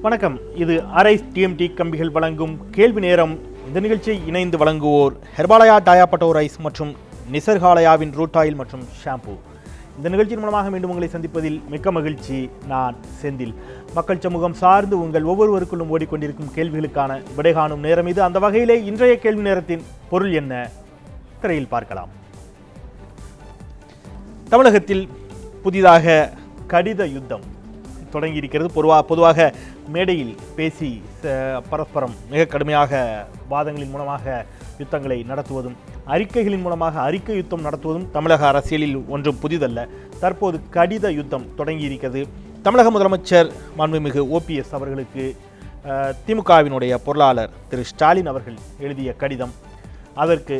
வணக்கம். இது arise TMT கம்பிகள் வழங்கும் கேள்வி நேரம். இந்த நிகழ்ச்சியை இணைந்து வழங்குவோர் ஹெர்பாலயா டயாபட்டோ ரைஸ் மற்றும் நிசர்காலயாவின் ரூட் ஆயில் மற்றும் ஷாம்பு. இந்த நிகழ்ச்சியின் மூலமாக மீண்டும் உங்களை சந்திப்பதில் மிக்க மகிழ்ச்சி. நான் செந்தில். மக்கள் சமூகம் சார்ந்து உங்கள் ஒவ்வொருவருக்குள்ளும் ஓடிக்கொண்டிருக்கும் கேள்விகளுக்கான விடை காணும் நேரம் இது. அந்த வகையிலே இன்றைய கேள்வி நேரத்தின் பொருள் என்ன, திரையில் பார்க்கலாம். தமிழகத்தில் புதிதாக கடித யுத்தம் தொடங்கியிருக்கிறது. பொதுவாக மேடையில் பேசி பரஸ்பரம் மிக கடுமையாக வாதங்களின் மூலமாக யுத்தங்களை நடத்துவதும் அறிக்கைகளின் மூலமாக அறிக்கை யுத்தம் நடத்துவதும் தமிழக அரசியலில் ஒன்றும் புதிதல்ல. தற்போது கடித யுத்தம் தொடங்கியிருக்கிறது. தமிழக முதலமைச்சர் மாண்புமிகு ஓபிஎஸ் அவர்களுக்கு திமுகவினுடைய பொருளாளர் திரு ஸ்டாலின் அவர்கள் எழுதிய கடிதம். அதற்கு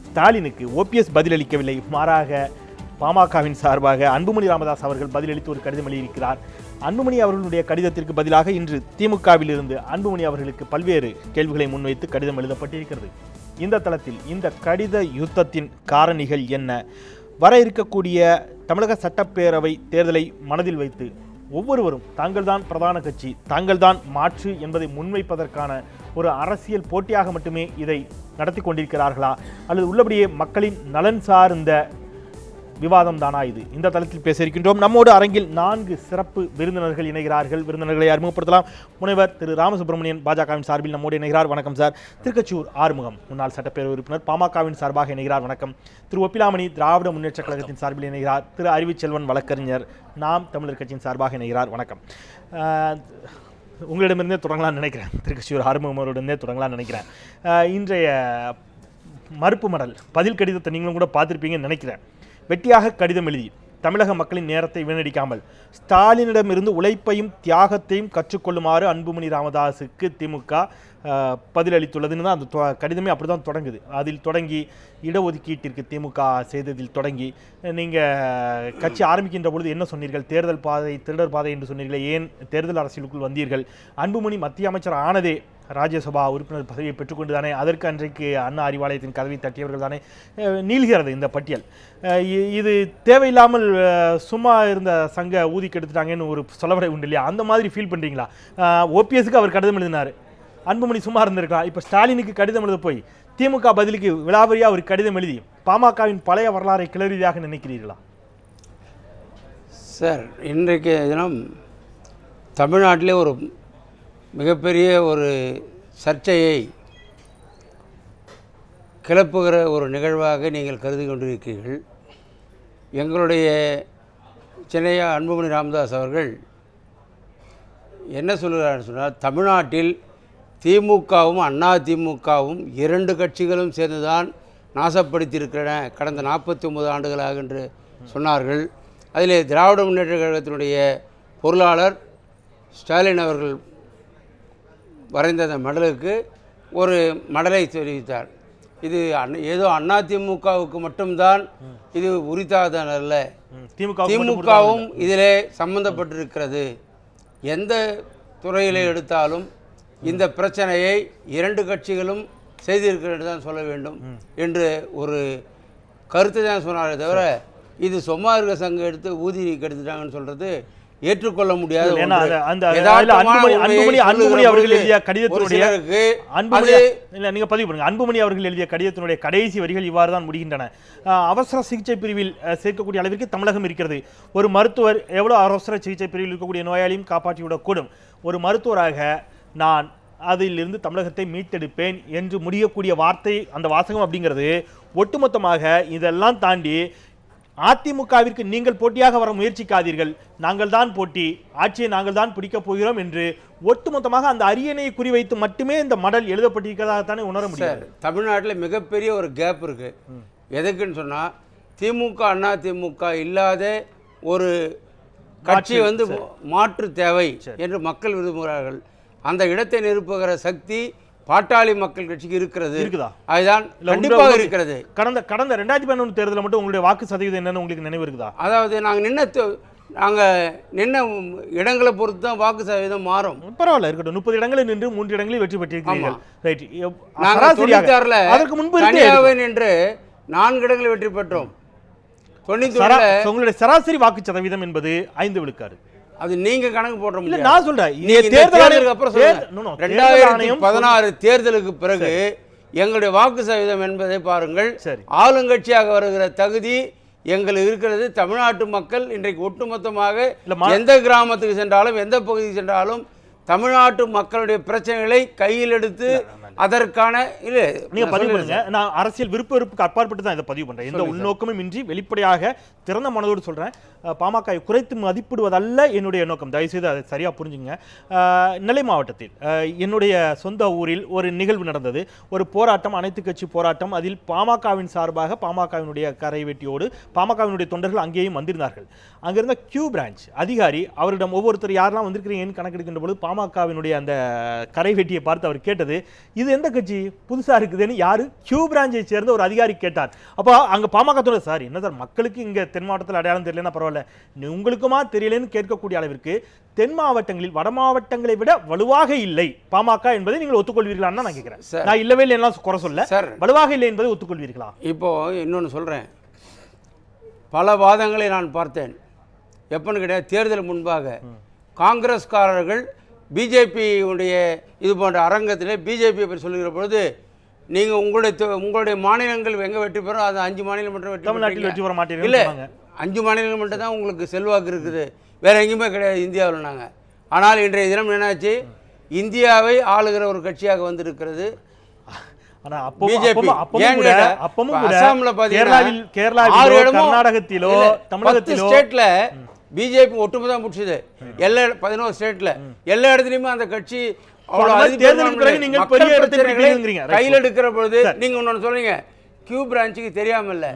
ஸ்டாலினுக்கு ஓபிஎஸ் பதிலளிக்கவில்லை. மாறாக பாமகவின் சார்பாக அன்புமணி ராமதாஸ் அவர்கள் பதிலளித்து ஒரு கடிதம் எழுதியிருக்கிறார். அன்புமணி அவர்களுடைய கடிதத்திற்கு பதிலாக இன்று திமுகவில் இருந்து அன்புமணி அவர்களுக்கு பல்வேறு கேள்விகளை முன்வைத்து கடிதம் எழுதப்பட்டிருக்கிறது. இந்த தளத்தில் இந்த கடித யுத்தத்தின் காரணிகள் என்ன, வர இருக்கக்கூடிய தமிழக சட்டப்பேரவை தேர்தலை மனதில் வைத்து ஒவ்வொருவரும் தாங்கள்தான் பிரதான கட்சி, தாங்கள்தான் மாற்று என்பதை முன்வைப்பதற்கான ஒரு அரசியல் போட்டியாக மட்டுமே இதை நடத்தி கொண்டிருக்கிறார்களா, அல்லது உள்ளபடியே மக்களின் நலன் சார்ந்த விவாதம் தானா இது? இந்த தளத்தில் பேச இருக்கின்றோம். நம்மோடு அரங்கில் 4 சிறப்பு விருந்தினர்கள் இணைகிறார்கள். விருந்தினர்களை அறிமுகப்படுத்தலாம். முனைவர் திரு ராமசுப்ரமணியன் பாஜகவின் சார்பில் நம்மோடு இணைகிறார். வணக்கம் சார். திருக்கச்சூர் ஆறுமுகம் முன்னாள் சட்டப்பேரவை உறுப்பினர் பாமகவின் சார்பாக இணைகிறார். வணக்கம். திரு ஒப்பிலாமணி திராவிட முன்னேற்ற கழகத்தின் சார்பில் இணைகிறார். திரு அறிவுச்செல்வன் வழக்கறிஞர் நாம் தமிழர் கட்சியின் சார்பாக இணைகிறார். வணக்கம். உங்களிடமிருந்தே தொடங்கலாம்னு நினைக்கிறேன். திருக்கச்சூர் ஆறுமுகம் அவரிடமே தொடங்கலாம்னு நினைக்கிறேன். இன்றைய மறுப்பு மடல் பதில் கடிதத்தை நீங்களும் கூட பார்த்துருப்பீங்கன்னு நினைக்கிறேன். வெட்டியாக கடிதம் எழுதி தமிழக மக்களின் நேரத்தை வீணடிக்காமல் ஸ்டாலினிடமிருந்து உழைப்பையும் தியாகத்தையும் கற்றுக்கொள்ளுமாறு அன்புமணி ராமதாஸுக்கு திமுக பதிலளித்துள்ளதுன்னு தான் அந்த கடிதமே அப்படி தான் தொடங்குது. அதில் தொடங்கி இடஒதுக்கீட்டிற்கு திமுக செய்ததில் தொடங்கி நீங்கள் கட்சி ஆரம்பிக்கின்ற பொழுது என்ன சொன்னீர்கள்? தேர்தல் பாதை திருடர் பாதை என்று சொன்னீர்களே, ஏன் தேர்தல் அரசியலுக்குள் வந்தீர்கள்? அன்புமணி மத்திய அமைச்சர் ஆனதே ராஜ்யசபா உறுப்பினர் பதவியை பெற்றுக்கொண்டு தானே, அதற்கு அன்றைக்கு அண்ணா அறிவாலயத்தின் கதவை தட்டியவர்கள் தானே நீள்கிறது இந்த பட்டியல். இது தேவையில்லாமல் சும்மா இருந்த சங்க ஊதி கெடுத்துட்டாங்கன்னு ஒரு சொல்லவரை உண்டு இல்லையா? அந்த மாதிரி ஃபீல் பண்ணுறீங்களா? ஓபிஎஸ்க்கு அவர் கடிதம் எழுதினார், அன்புமணி சும்மா இருந்திருக்கலாம். இப்போ ஸ்டாலினுக்கு கடிதம் எழுத போய் திமுக பதிலுக்கு விலாவரியாக ஒரு கடிதம் எழுதி பாமகவின் பழைய வரலாறை கிளறியதாக நினைக்கிறீர்களா? சார், இன்றைக்கு தினம் தமிழ்நாட்டிலே ஒரு மிகப்பெரிய ஒரு சர்ச்சையை கிளப்புகிற ஒரு நிகழ்வாக நீங்கள் கருதி கொண்டிருக்கிறீர்கள். எங்களுடைய சென்னையா அன்புமணி ராமதாஸ் அவர்கள் என்ன சொல்கிறார் சொன்னால், தமிழ்நாட்டில் திமுகவும் அண்ணா திமுகவும் 2 கட்சிகளும் சேர்ந்துதான் நாசப்படுத்தியிருக்கிறன கடந்த 49 ஆண்டுகளாக என்று சொன்னார்கள். அதிலே திராவிட முன்னேற்ற கழகத்தினுடைய பொருளாளர் ஸ்டாலின் அவர்கள் வரைந்த அந்த மடலுக்கு ஒரு மடலை தெரிவித்தார். இது ஏதோ அதிமுகவுக்கு மட்டும்தான் இது உரித்தானதல்ல, திமுகவும் இதிலே சம்பந்தப்பட்டிருக்கிறது. எந்த துறையில் எடுத்தாலும் இந்த பிரச்சனையை 2 கட்சிகளும் செய்திருக்கிறது தான் சொல்ல வேண்டும் என்று ஒரு கருத்தை தான் சொன்னாரே தவிர, இது சொம்மா இருக்க சங்கம் எடுத்து ஊதி கெடுத்துட்டாங்கன்னு சொல்கிறது ஏற்றுக்கொள்ள முடியாது. அன்புமணி அவர்கள் எழுதிய கடிதத்தினுடைய கடைசி வரிகள் இவ்வாறு தான் முடிகின்றன. அவசர சிகிச்சை பிரிவில் சேர்க்கக்கூடிய அளவிற்கு தமிழகம் இருக்கிறது. ஒரு மருத்துவர் எவ்வளவு அவசர சிகிச்சை பிரிவில் இருக்கக்கூடிய நோயாளியும் காப்பாற்றிவிடக்கூடும். ஒரு மருத்துவராக நான் அதிலிருந்து தமிழகத்தை மீட்டெடுப்பேன் என்று முடியக்கூடிய வார்த்தை, அந்த வாசகம் அப்படிங்கிறது ஒட்டுமொத்தமாக இதெல்லாம் தாண்டி அதிமுகவிற்கு நீங்கள் போட்டியாக வர முயற்சிக்காதீர்கள், நாங்கள் தான் போட்டி, ஆட்சியை நாங்கள் தான் பிடிக்கப் போகிறோம் என்று ஒட்டுமொத்தமாக அந்த அரியணையை குறிவைத்து மட்டுமே இந்த மடல் எழுதப்பட்டிருக்கிறதாகத்தானே உணர முடியும். தமிழ்நாட்டில் மிகப்பெரிய ஒரு கேப் இருக்கு. எதுக்குன்னு சொன்னால், திமுக அண்ணா திமுக இல்லாத ஒரு கட்சி மாற்று தேவை என்று மக்கள் விரும்புகிறார்கள். அந்த இடத்தை நிரப்புகிற சக்தி பாட்டாளி மக்கள் கட்சிக்கு இருக்குதா? அதுதான் கண்டிப்பாக இருக்கிறது. கடந்த 2011 தேர்தலில் மட்டும் உங்களுடைய வாக்கு சதவீதம் என்னன்னு உங்களுக்கு நினைவு இருக்குதா? அதாவது நாங்கள் நின்ன இடங்களை பொறுத்து தான் வாக்கு சதவீதம் மாறும். பரவாயில்ல, இருக்கட்டும். 30 இடங்களில் நின்று 3 இடங்களில் வெற்றி பெற்றிருக்கிறீர்கள். அதற்கு முன்பு நின்று 4 இடங்களில் வெற்றி பெற்றோம். உங்களுடைய சராசரி வாக்கு சதவீதம் என்பது 5 விழுக்காடு. அது நீங்க கணக்கு போட இல்ல முடியாது. நான் சொல்றேன் நீங்க இந்த தேர்தலுக்கு அப்புறம் சொல்லுங்க. 2016 தேர்தலுக்கு பிறகு எங்களுடைய வாக்கு சதவீதம் என்பதை பாருங்கள். ஆளுங்கட்சியாக வருகிற தகுதி எங்களுக்கு இருக்கிறது. தமிழ்நாட்டு மக்கள் இன்றைக்கு ஒட்டுமொத்தமாக எந்த கிராமத்துக்கு சென்றாலும் எந்த பகுதிக்கு சென்றாலும் தமிழ்நாட்டு மக்களுடைய பிரச்சனைகளை கையில் எடுத்து அதற்கான இல்ல நீங்க பதிவு பண்ணுங்க. நான் அரசியல் விருப்பருக்கு அப்பாற்பட்டு தான் இதை பதிவு பண்றேன். எந்த உள்நோக்கமும் இன்றி வெளிப்படையாக திறந்த மனதோடு சொல்றேன். பாமக குறைத்து மதிப்பிடுவதல்ல என்னுடைய நோக்கம். தயவுசெய்து அதை சரியா புரிஞ்சுங்க. நெல்லை மாவட்டத்தில் என்னுடைய சொந்த ஊரில் ஒரு நிகழ்வு நடந்தது. ஒரு போராட்டம், அனைத்து கட்சி போராட்டம். அதில் பாமகவின் சார்பாக பாமகவினுடைய கரைவேட்டியோடு பாமகவினுடைய தொண்டர்கள் அங்கேயும் வந்திருந்தார்கள். அங்கிருந்த கியூ பிரான்ச் அதிகாரி அவரிடம் ஒவ்வொருத்தர் யாரெல்லாம் வந்திருக்கிறீங்கன்னு கணக்கெடுக்கின்ற பொழுது பாமகவினுடைய அந்த கரைவேட்டியை பார்த்து அவர் கேட்டது, இது எந்த கட்சி புதுசா இருக்குதுன்னு யாரு கியூ பிரான்ச்சை சேர்ந்த ஒரு அதிகாரி கேட்டார். அப்போ அங்க பாமக தொண்டர், சார் என்ன சார் மக்களுக்கு இங்க தென் மாவட்டத்தில் அடையாளம் தெரியலன்னா பரவாயில்ல, உங்களுக்குமா தெரியலன்னு கேட்கக்கூடிய அளவிற்கு தென் மாவட்டங்களில் வட மாவட்டங்களை விட வலுவாக இல்லை பாமக என்பதை நீங்கள் ஒத்துக்கொள்வீர்களா நான் கேட்கிறேன். நான் இல்லவே இல்லை எல்லாம் குறை சொல்ல, வலுவாக இல்லை என்பதை ஒத்துக்கொள்வீர்களா? இப்போ இன்னொன்னு சொல்றேன். பல வாதங்களை நான் பார்த்தேன். எப்பன்னு கிடையாது, தேர்தல் முன்பாக காங்கிரஸ்காரர்கள் பிஜேபியுடைய இது போன்ற அரங்கத்தில் பிஜேபியை பற்றி சொல்லுகிற பொழுது நீங்கள் உங்களுடைய மாநிலங்கள் எங்கே வெற்றி பெறும், அது 5 மாநிலம் மட்டும் வெற்றி பெற மாட்டீங்க. இல்லை, 5 மாநிலங்கள் மட்டும் தான் உங்களுக்கு செல்வாக்கு இருக்குது, வேற எங்கேயுமே கிடையாது இந்தியாவில் நாங்கள். ஆனால் இன்றைய தினம் என்னாச்சு, இந்தியாவை ஆளுகிற ஒரு கட்சியாக வந்திருக்கிறது பிஜேபி. அசாமில் பார்த்தீங்கன்னா கர்நாடகத்திலோ தமிழகத்திலோ ஸ்டேட்ல பிஜேபி ஒட்டுமொத்தமாக முடிச்சது. எல்லா 11 ஸ்டேட்ல எல்லா இடத்துலையுமே அந்த கட்சி கையில் எடுக்கிற பொழுது நீங்க ஒன்னு சொல்றீங்க, கியூ பிரான்ச்சுக்கு தெரியாம இல்ல,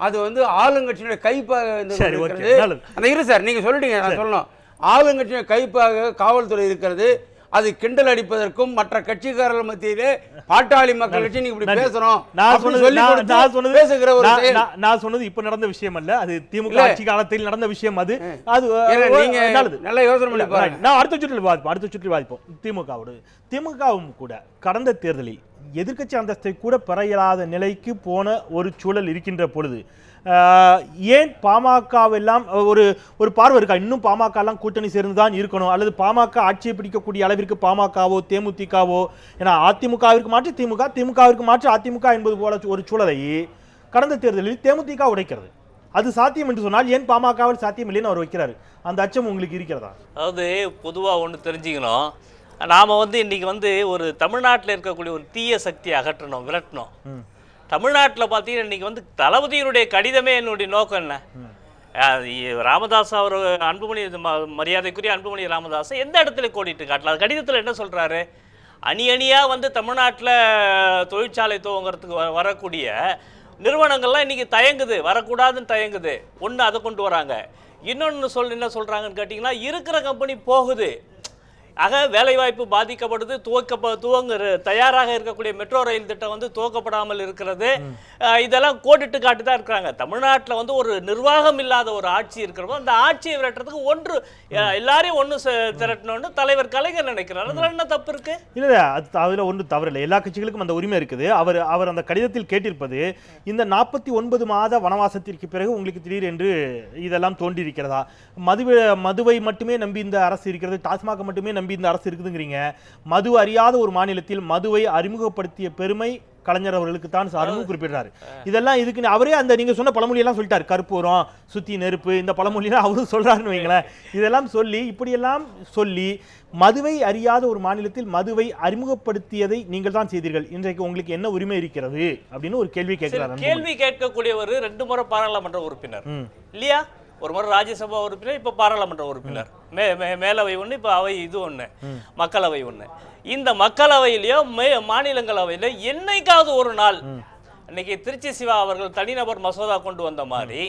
அது வந்து ஆளுங்கட்சியினுடைய கைப்பாக அந்த இரு சார் நீங்க சொல்லிட்டீங்க, நான் சொல்லணும். ஆளுங்கட்சியினுடைய கைப்பாக காவல்துறை இருக்கிறது. அது கிண்டல் அடிப்பதற்கும் மற்ற கட்சிக்காரர்கள் மத்தியிலே பாட்டாளி மக்கள் கட்சி நீங்க இப்படி பேசணும் பேசுகிற ஒரு நான் சொன்னது இப்ப நடந்த விஷயம் அல்ல, அது திமுக ஆட்சி காலத்தில் நடந்த விஷயம். அது நீங்க நல்ல யோசனை பண்ணி பாருங்க. நான் அடுத்த சுற்றில் வாதிப்போம். திமுகவும் கூட கடந்த தேர்தலில் எதிர்க்கட்சி அந்தஸ்தை கூட பெற இயலாத நிலைக்கு போன ஒரு சூழல் இருக்கின்ற பொழுது ஏன் பாமகவெல்லாம் ஒரு பார்வை இருக்கா, இன்னும் பாமக எல்லாம் கூட்டணி சேர்ந்துதான் இருக்கணும், அல்லது பாமக ஆட்சியை பிடிக்கக்கூடிய அளவிற்கு பாமகவோ தேமுதிகவோ, ஏன்னா அதிமுகவிற்கு மாற்றி திமுக, திமுகவிற்கு மாற்றி அதிமுக என்பது போல ஒரு சூழலை கடந்த தேர்தலில் தேமுதிக உடைக்கிறது. அது சாத்தியம் என்று சொன்னால் ஏன் பாமகவில் சாத்தியம் இல்லைன்னு அவர் வைக்கிறாரு. அந்த அச்சம் உங்களுக்கு இருக்கிறதா? அதாவது பொதுவாக ஒன்று தெரிஞ்சுக்கணும், நாம் இன்னைக்கு ஒரு தமிழ்நாட்டில் இருக்கக்கூடிய ஒரு தீய சக்தியை அகற்றணும், விரட்டணும். தமிழ்நாட்டில் பார்த்தீங்கன்னா இன்றைக்கி தளபதியினுடைய கடிதமே என்னுடைய நோக்கம் என்ன, ராமதாஸ் அவர் அன்புமணி மரியாதைக்குரிய அன்புமணி ராமதாஸ் எந்த இடத்துல கோடிட்டு காட்டல. அது கடிதத்தில் என்ன சொல்கிறாரு, அணியாக தமிழ்நாட்டில் தொழிற்சாலை துவங்கிறதுக்கு வரக்கூடிய நிறுவனங்கள்லாம் இன்றைக்கி தயங்குது, வரக்கூடாதுன்னு தயங்குது. ஒன்று அதை கொண்டு வராங்க. இன்னொன்று என்ன சொல்கிறாங்கன்னு கேட்டிங்கன்னா, இருக்கிற கம்பெனி போகுது, ஆக வேலைவாய்ப்பு பாதிக்கப்படுது, துவங்க தயாராக இருக்கக்கூடிய மெட்ரோ ரயில் திட்டம் துவக்கப்படாமல் இருக்கிறது. இதெல்லாம் கோடிட்டு காட்டு தான் இருக்கிறாங்க. தமிழ்நாட்டில் ஒரு நிர்வாகம் இல்லாத ஒரு ஆட்சி இருக்கிறப்போ அந்த ஆட்சியை விரட்டுறதுக்கு ஒன்று எல்லாரையும் ஒன்று திரட்டணும்னு தலைவர் கலைஞர் நினைக்கிறார். அதில் என்ன தப்பு இருக்கு? இல்லை, அது அதில் ஒன்றும் தவறு இல்லை. எல்லா கட்சிகளுக்கும் அந்த உரிமை இருக்குது. அவர் அந்த கடிதத்தில் கேட்டிருப்பது, இந்த 49 மாத வனவாசத்திற்கு பிறகு உங்களுக்கு திடீரென்று இதெல்லாம் தோன்றியிருக்கிறதா, மதுவை மட்டுமே நம்பி இந்த அரசு இருக்கிறது, டாஸ்மாக மட்டுமே நம்பி இந்த அரசு இருக்குதுங்கிறீங்க. மது அறியாத ஒரு மாநிலத்தில் மதுவை அறிமுகப்படுத்திய பெருமை கலைஞர் அவர்களுக்கு தான் சார்னு குறிப்பிடுறாரு. இதெல்லாம் இதுக்கு அவரே அந்த நீங்க சொன்ன பழமொழி எல்லாம் சொல்லிட்டாரு, கற்பூரம் சுத்தி நெருப்பு, இந்த பழமொழியெல்லாம் அவரும் சொல்றாருன்னு வைங்களேன். இதெல்லாம் சொல்லி இப்படியெல்லாம் சொல்லி மதுவை அறியாத ஒரு மாநிலத்தில் மதுவை அறிமுகப்படுத்தியதை நீங்கள் தான் செய்தீர்கள், இன்றைக்கு உங்களுக்கு என்ன உரிமை இருக்கிறது அப்படின்னு ஒரு கேள்வி கேட்கிறார். கேள்வி கேட்கக்கூடியவர் 2 முறை பாராளுமன்ற உறுப்பினர் இல்லையா, ஒரு முறை ராஜ்யசபா உறுப்பினர், இப்ப பாராளுமன்ற உறுப்பினர், மேலவை ஒண்ணு, இப்ப அவை இது ஒண்ணு, மக்களவை ஒண்ணு. இந்த மக்களவையிலயோ மாநிலங்களவையில என்னைக்காவது ஒரு நாள், இன்னைக்கு திருச்சி சிவா அவர்கள் தனிநபர் மசோதா கொண்டு வந்த மாதிரி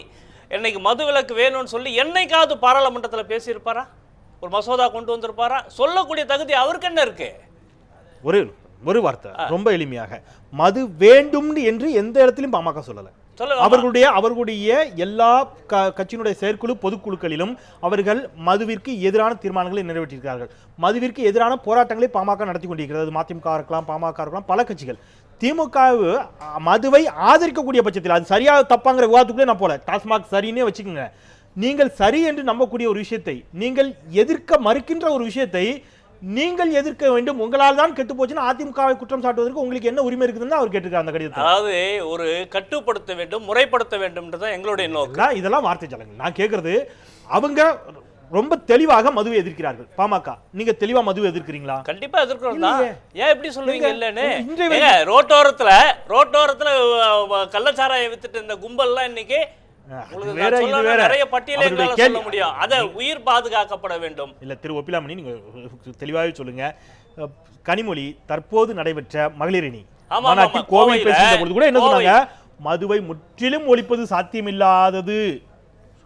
இன்னைக்கு மதுவிலக்கு வேணும்னு சொல்லி என்னைக்காவது பாராளுமன்றத்தில் பேசியிருப்பாரா, ஒரு மசோதா கொண்டு வந்திருப்பாரா? சொல்லக்கூடிய தகுதி அவருக்கு என்ன இருக்கு? ஒரு வார்த்தை ரொம்ப எளிமையாக, மது வேண்டும் என்று எந்த இடத்திலும் பாமக சொல்லல. அவர்களுடைய எல்லா கட்சியினுடைய செயற்குழு பொதுக்குழுக்களிலும் அவர்கள் மதுவிற்கு எதிரான தீர்மானங்களை நிறைவேற்றியிருக்கிறார்கள். மதுவிற்கு எதிரான போராட்டங்களை பாமக நடத்தி கொண்டிருக்கிறது. மதிமுக இருக்கலாம், பாமக இருக்கலாம், பல கட்சிகள். திமுக மதுவை ஆதரிக்கக்கூடிய பட்சத்தில், அது சரியா தப்பாங்கிற விவாதத்துக்குள்ளே நான் போல, டாஸ்மாக் சரின்னே வச்சுக்கோங்க, நீங்கள் சரி என்று நம்பக்கூடிய ஒரு விஷயத்தை, நீங்கள் எதிர்க்க மறுக்கின்ற ஒரு விஷயத்தை நீங்கள் எதிர்க்க வேண்டும், உங்களால் தான் கெட்டு போச்சுன்னு அதிமுகவை குற்றம் சாட்டுவதற்கு உங்களுக்கு என்ன உரிமை இருக்குதுன்னு அவர் கேட்டிருக்காரு அந்த கடிதத்தை. அதாவது ஒரு கட்டுப்படுத்த வேண்டும், முறைப்படுத்த வேண்டும் தான் எங்களுடைய நோக்கம். இதெல்லாம் வார்த்தை ஜாலங்கள். நான் கேட்கறது, அவங்க ரொம்ப தெளிவாக மதுவை எதிர்க்கிறார்கள். பாமக நீங்க தெளிவா மதுவை எதிர்க்கிறீங்களா? கண்டிப்பா எதிர்க்கிறோம் தான். ஏன் எப்படி சொல்லுவீங்க இல்லன்னு? ரோட்டோரத்துல கள்ளச்சாராயம் வித்துட்டு இந்த கும்பல்லாம் இன்னைக்கு நிறைய பட்டியலை சொல்ல முடியும். அதை உயிர் பாதுகாக்கப்பட வேண்டும். இல்ல திரு ஒப்பிலாமணி, நீங்க தெளிவாகவே சொல்லுங்க. கனிமொழி தற்போது நடைபெற்ற மகளிரணி மாநாட்டில் கோவை பேசுகிற பொழுது கூட என்ன சொன்னாங்க? மதுவை முற்றிலும் ஒழிப்பது சாத்தியமில்லாதது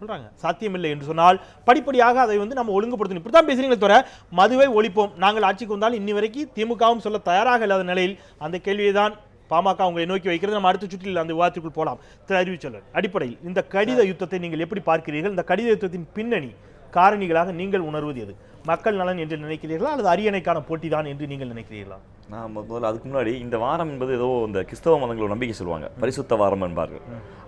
சொல்றாங்க. சாத்தியமில்லை என்று சொன்னால் படிப்படியாக அதை நம்ம ஒழுங்குபடுத்தணும். இப்படித்தான் பேசுறீங்களே தவிர மதுவை ஒழிப்போம், நாங்கள் ஆட்சிக்கு வந்தால் இன்னி வரைக்கும் திமுகவும் சொல்ல தயாராக இல்லாத நிலையில் அந்த கேள்வியை தான் பாமக உங்களை நோக்கி வைக்கிறது. நம்ம அடுத்த சுற்றில் அந்த விவாதத்துக்குள் போலாம். திரு அறிவுச்செல்வன், அடிப்படையில் இந்த கடித யுத்தத்தை நீங்கள் எப்படி பார்க்கிறீர்கள்? இந்த கடித யுத்தத்தின் பின்னணி காரணிகளாக நீங்கள் உணர்வது எது? மக்கள் நலன் என்று நினைக்கிறீர்களா அல்லது அரியணைக்கான போட்டி தான் என்று நீங்கள் நினைக்கிறீர்களா? நான் முதல்ல அதுக்கு முன்னாடி இந்த வாரம் என்பது ஏதோ இந்த கிறிஸ்தவ மதங்களோட நம்பிக்கை சொல்லுவாங்க, பரிசுத்த வாரம் என்பார்கள்.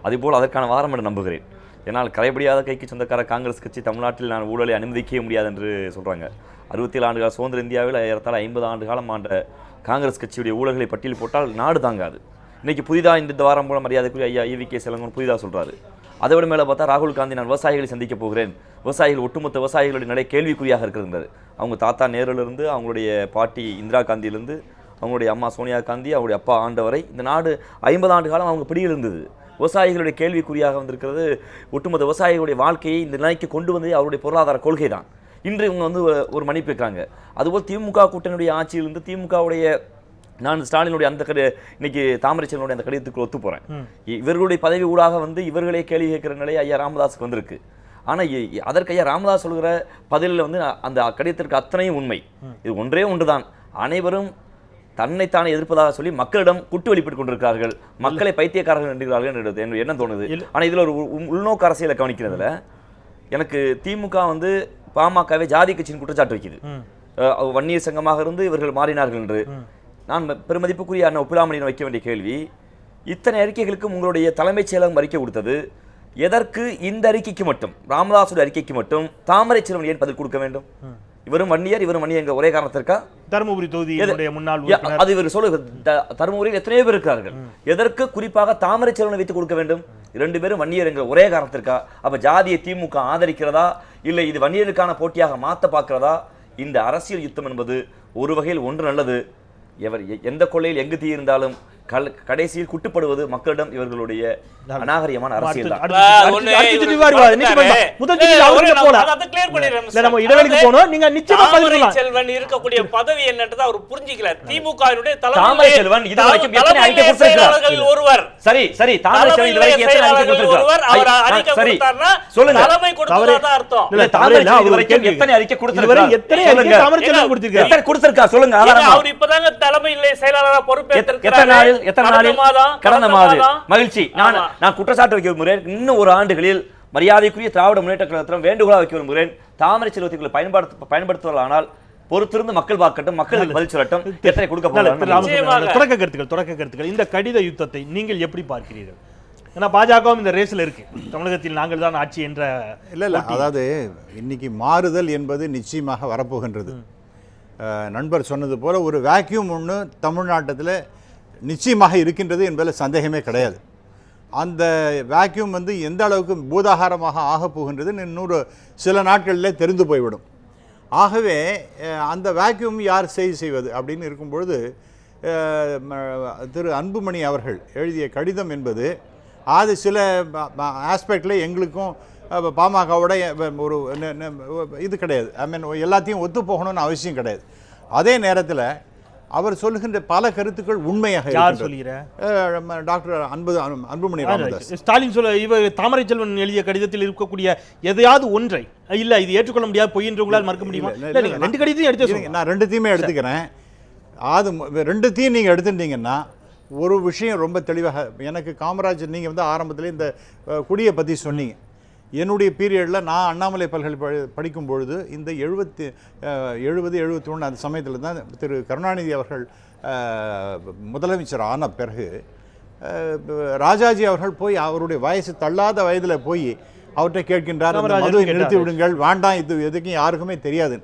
அதேபோல் அதற்கான வாரம் என்று நம்புகிறேன். ஏன்னால் கரைபடியாத கைக்கு சொந்தக்கார காங்கிரஸ் கட்சி தமிழ்நாட்டில் நான் ஊழலை அனுமதிக்கவே முடியாது என்று சொல்கிறாங்க. 67 ஆண்டுகால சுதந்திர இந்தியாவில் ஏறத்தாழ 50 ஆண்டு காலம் ஆண்ட காங்கிரஸ் கட்சியுடைய ஊழல்களை பட்டியல் போட்டால் நாடு தாங்காது. இன்றைக்கி புதிதாக இந்த வாரம் மூலம் மரியாதைக்குரிய ஐயா EVK செலங்கன் புதிதாக சொல்கிறாரு. அதை விட மேலே பார்த்தா ராகுல் காந்தி நான் விவசாயிகளை சந்திக்க போகிறேன், விவசாயிகள் ஒட்டுமொத்த விவசாயிகளுடைய நிலை கேள்விக்குறியாக இருக்கிறது. அவங்க தாத்தா நேருலேருந்து, அவங்களுடைய பாட்டி இந்திரா காந்தியிலேருந்து, அவங்களுடைய அம்மா சோனியா காந்தி, அவங்களுடைய அப்பா ஆண்டவரை இந்த நாடு 50 ஆண்டு காலம் அவங்க பிடியில் இருந்தது. விவசாயிகளுடைய கேள்விக்குறியாக வந்திருக்கிறது. ஒட்டுமொத்த விவசாயிகளுடைய வாழ்க்கையை இந்த நிலைக்கு கொண்டு வந்தது அவருடைய பொருளாதார கொள்கை தான். இன்று இவங்க ஒரு மன்னிப்பு வைக்கிறாங்க. அதுபோல் திமுக கூட்டணியுடைய ஆட்சியிலிருந்து திமுகவுடைய நான் ஸ்டாலினுடைய அந்த இன்னைக்கு தாமரை செல்வனுடைய அந்த கடிதத்துக்கு ஒத்து போகிறேன். இவர்களுடைய பதவி ஊடாக இவர்களே கேள்வி கேட்கிற நிலை ஐயா ராமதாஸுக்கு வந்திருக்கு. ஆனால் அதற்கு ஐயா ராமதாஸ் சொல்கிற பதிலில் அந்த கடிதத்திற்கு அத்தனையும் உண்மை. இது ஒன்றே ஒன்று தான். அனைவரும் தன்னைத்தானே எதிர்ப்பதாக சொல்லி மக்களிடம் குட்டு வெளிப்பட்டுக் கொண்டிருக்கிறார்கள், மக்களை பைத்தியக்காரர்கள் என்கிறார்கள் என்று என்ன தோணுது. ஆனால் இதில் ஒரு உள்நோக்கு அரசியலை கவனிக்கிறதுல எனக்கு திமுக பாமகவை ஜாதி கட்சியின் குற்றச்சாட்டு வைக்குது. வன்னியர் சங்கமாக இருந்து இவர்கள் மாறினார்கள் என்று. நான் பெருமதிப்புக்குரிய அண்ணன் ஒப்பிலாமணியின் வைக்க வேண்டிய கேள்வி, இத்தனை அறிக்கைகளுக்கும் உங்களுடைய தலைமைச் செயலகம் அறிக்கை கொடுத்தது எதற்கு? இந்த அறிக்கைக்கு மட்டும், ராமதாசுடைய அறிக்கைக்கு மட்டும் தாமரை செல்வன் ஏன் பதில் கொடுக்க வேண்டும்? இவரும் வன்னியர் இவரும் வன்னியர் என்ற ஒரே காரணத்திற்கா? தருமபுரி தொகுதியுடைய முன்னாள் அது இவர் சொல்லுங்க. தருமபுரியில் எத்தனையோ பேர் இருக்கிறார்கள், எதற்கு குறிப்பாக தாமரை செல்வனை வைத்துக் கொடுக்க வேண்டும்? 2 பேரும் வன்னியர் என்ற ஒரே காரணத்திற்கா? அப்ப ஜாதியை திமுக ஆதரிக்கிறதா இல்லை இது வன்னியருக்கான போட்டியாக மாற்ற பார்க்கிறதா? இந்த அரசியல் யுத்தம் என்பது ஒரு வகையில் ஒன்று நல்லது. எந்த கொள்ளையில் எங்கு தீ இருந்தாலும் கடைசியில் குட்டுப்படுவது மக்களிடம் இவர்களுடைய அநாகரிகமான அரசியல் தான். செல்வன் இருக்கக்கூடிய பதவி என்னன்றதை அவர் புரிஞ்சிக்கல. திமுக ஒருவர் சரி சரி தாமரை செல்வன் இதுவரைக்கும் எத்தனை அறிக்கை கொடுத்திருக்கார் சொல்லுங்க. தலைமை கொடுத்ததா அர்த்தம் இல்ல. தாமரை செல்வன் இதுவரைக்கும் எத்தனை அறிக்கை கொடுத்திருக்கார்? எத்தனை கொடுத்திருக்கார் சொல்லுங்க. அவர் இப்பதாங்க தலைமை செயலாளராக பொறுப்பேற்றிருக்கிறார். கடந்த மாதம் மகிழ்ச்சி. நான் குற்றச்சாட்டு வைக்க விரும்புகிறேன். இன்னும் ஒரு ஆண்டுகளில் மரியாதைக்குரிய திராவிட முன்னேற்ற கழகத்திடம் வேண்டுகோளா வைக்க விரும்புகிறேன். தாமரை செல்வத்தை பயன்படுத்துவதானால் பொறுத்திருந்து மக்கள் பார்க்கட்டும், மக்களுக்கு பதில் சொல்லட்டும். எத்தனை கொடுக்க போகிறாங்க? தொடக்க கருத்துக்கள். இந்த கடித யுத்தத்தை நீங்கள் எப்படி பார்க்கிறீர்கள்? ஏன்னா பாஜகவும் இந்த ரேஸ்ல இருக்கு. தமிழகத்தில் நாங்கள் தான் ஆட்சி என்ற இல்ல அதாவது இன்னைக்கு மாறுதல் என்பது நிச்சயமாக வரப்போகின்றது. நண்பர் சொன்னது போல ஒரு வேக்யூம் ஒன்று தமிழ்நாட்டத்தில் நிச்சயமாக இருக்கின்றது என்பதில் சந்தேகமே கிடையாது. அந்த வேக்யூம் எந்த அளவுக்கு பூதாகாரமாக ஆகப் போகின்றது இன்னொரு சில நாட்களில் தெரிந்து போய்விடும். ஆகவே அந்த வேக்யூம் யார் செய்வது அப்படின்னு இருக்கும்பொழுது திரு அன்புமணி அவர்கள் எழுதிய கடிதம் என்பது அது சில ஆஸ்பெக்டில் எங்களுக்கும் பாமகவோட ஒரு இது கிடையாது. ஐ மீன் எல்லாத்தையும் ஒத்து போகணும்னு அவசியம் கிடையாது. அதே நேரத்தில் அவர் சொல்லுகின்ற பல கருத்துக்கள் உண்மையாக டாக்டர் அன்புமணி ராமதாஸ் ஸ்டாலின் இவர் தாமரை செல்வன் எழுதிய கடிதத்தில் இருக்கக்கூடிய எதையாவது ஒன்றை இல்ல இது ஏற்றுக்கொள்ள முடியாது பொய் என்று உங்களால் மறுக்க முடியுமா? 2 கடிதத்தையும் எடுத்து நான் 2த்தையுமே எடுத்துக்கிறேன். அது 2த்தையும் நீங்கள் எடுத்துட்டீங்கன்னா ஒரு விஷயம் ரொம்ப தெளிவாக எனக்கு காமராஜர் நீங்கள் ஆரம்பத்தில் இந்த குடியை பற்றி சொன்னீங்க. என்னுடைய பீரியடில் நான் அண்ணாமலை பல்கலை படிக்கும் பொழுது இந்த 70 71 அந்த சமயத்தில் தான் திரு கருணாநிதி அவர்கள் முதலமைச்சர் ஆன பிறகு ராஜாஜி அவர்கள் போய் அவருடைய வயசு தள்ளாத வயதில் போய் அவர்கிட்ட கேட்கின்றார், அந்த காமராஜர் மதுவை கேட்டாரு. நிறுத்தி விடுங்கள், வேண்டாம், இது எதுக்கும் யாருக்குமே தெரியாது.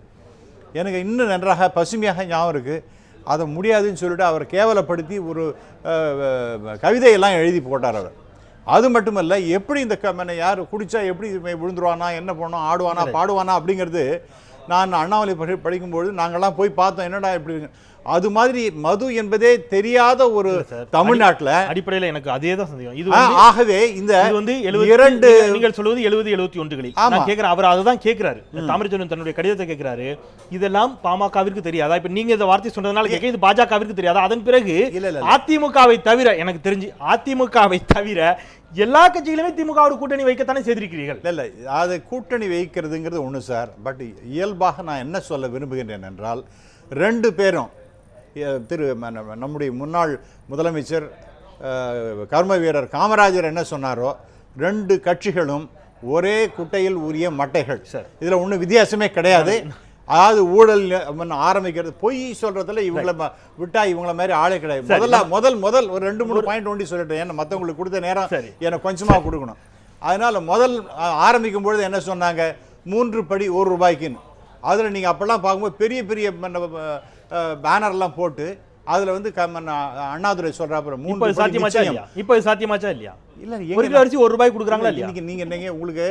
எனக்கு இன்னும் நன்றாக பசுமையாக ஞாபகம் இருக்குது. அதை முடியாதுன்னு சொல்லிட்டு அவர் கேவலப்படுத்தி ஒரு கவிதையெல்லாம் எழுதி போட்டார் அவர். அது மட்டுமல்ல, எப்படி இந்த யார் குடித்தா எப்படி விழுந்துருவானா, என்ன பண்ணோம், ஆடுவானா பாடுவானா அப்படிங்கிறது நான் அண்ணாமலை படிக்கும்பொழுது நாங்கள்லாம் போய் பார்த்தோம், என்னடா இப்படி. அது மாதிரி மது என்பதே தெரியாத ஒரு தமிழ்நாட்டில் அடிப்படையில் எனக்கு அதே தான் சந்தேகம். இது ஆகவே இந்த வந்து இரண்டு நீங்கள் சொல்வது 70-71களில் நான் கேட்கிறேன். அவர் அதை தான் கேட்கிறாரு. தாமரைச்செல்வன் தன்னுடைய கடிதத்தை கேட்கிறாரு, இதெல்லாம் பாமகவிற்கு தெரியாதா? இப்ப நீங்க இந்த வார்த்தை சொன்னதுனால கேட்க, இது பாஜகவிற்கு தெரியாதா? அதன் பிறகு அதிமுகவை தவிர, எனக்கு தெரிஞ்சு அதிமுகவை தவிர எல்லா கட்சிகளுமே திமுகவோட கூட்டணி வைக்கத்தானே செய்திருக்கிறீர்கள். இல்லை, அது கூட்டணி வைக்கிறதுங்கிறது ஒன்று சார். பட் இயல்பாக நான் என்ன சொல்ல விரும்புகின்றேன் என்றால், ரெண்டு பேரும் நம்முடைய முன்னாள் முதலமைச்சர் கர்ம வீரர் காமராஜர் என்ன சொன்னாரோ, ரெண்டு கட்சிகளும் ஒரே குட்டையில் உரிய மட்டைகள். இதில் ஒன்றும் வித்தியாசமே கிடையாது. அதாவது ஊழல் ஆரம்பிக்கிறது, பொய் சொல்றதுல இவங்களை விட்டா இவங்கள மாதிரி ஆளே கிடையாது. முதல் ஒரு 2-3 பாயிண்ட் ஒண்டி சொல்லிட்டேன். ஏன்னா மற்றவங்களுக்கு கொடுத்த நேரம் எனக்கு கொஞ்சமாக கொடுக்கணும். அதனால முதல் ஆரம்பிக்கும் பொழுது என்ன சொன்னாங்க, 3 படி 1 ரூபாய்க்குன்னு. அதில் நீங்கள் அப்பெல்லாம் பார்க்கும்போது பெரிய பெரிய பேனர்லாம் போட்டு அதில் வந்து அண்ணாதுரை சொல்றாப்புற 3 சாத்தியமாச்சா இல்லையா? இப்போ சாத்தியமாச்சா இல்லையா? இல்ல, ஒரு கிலோ அரிசி 1 ரூபாய் கொடுக்குறாங்களா இல்லையா? நீங்க என்னங்க உங்களுக்கு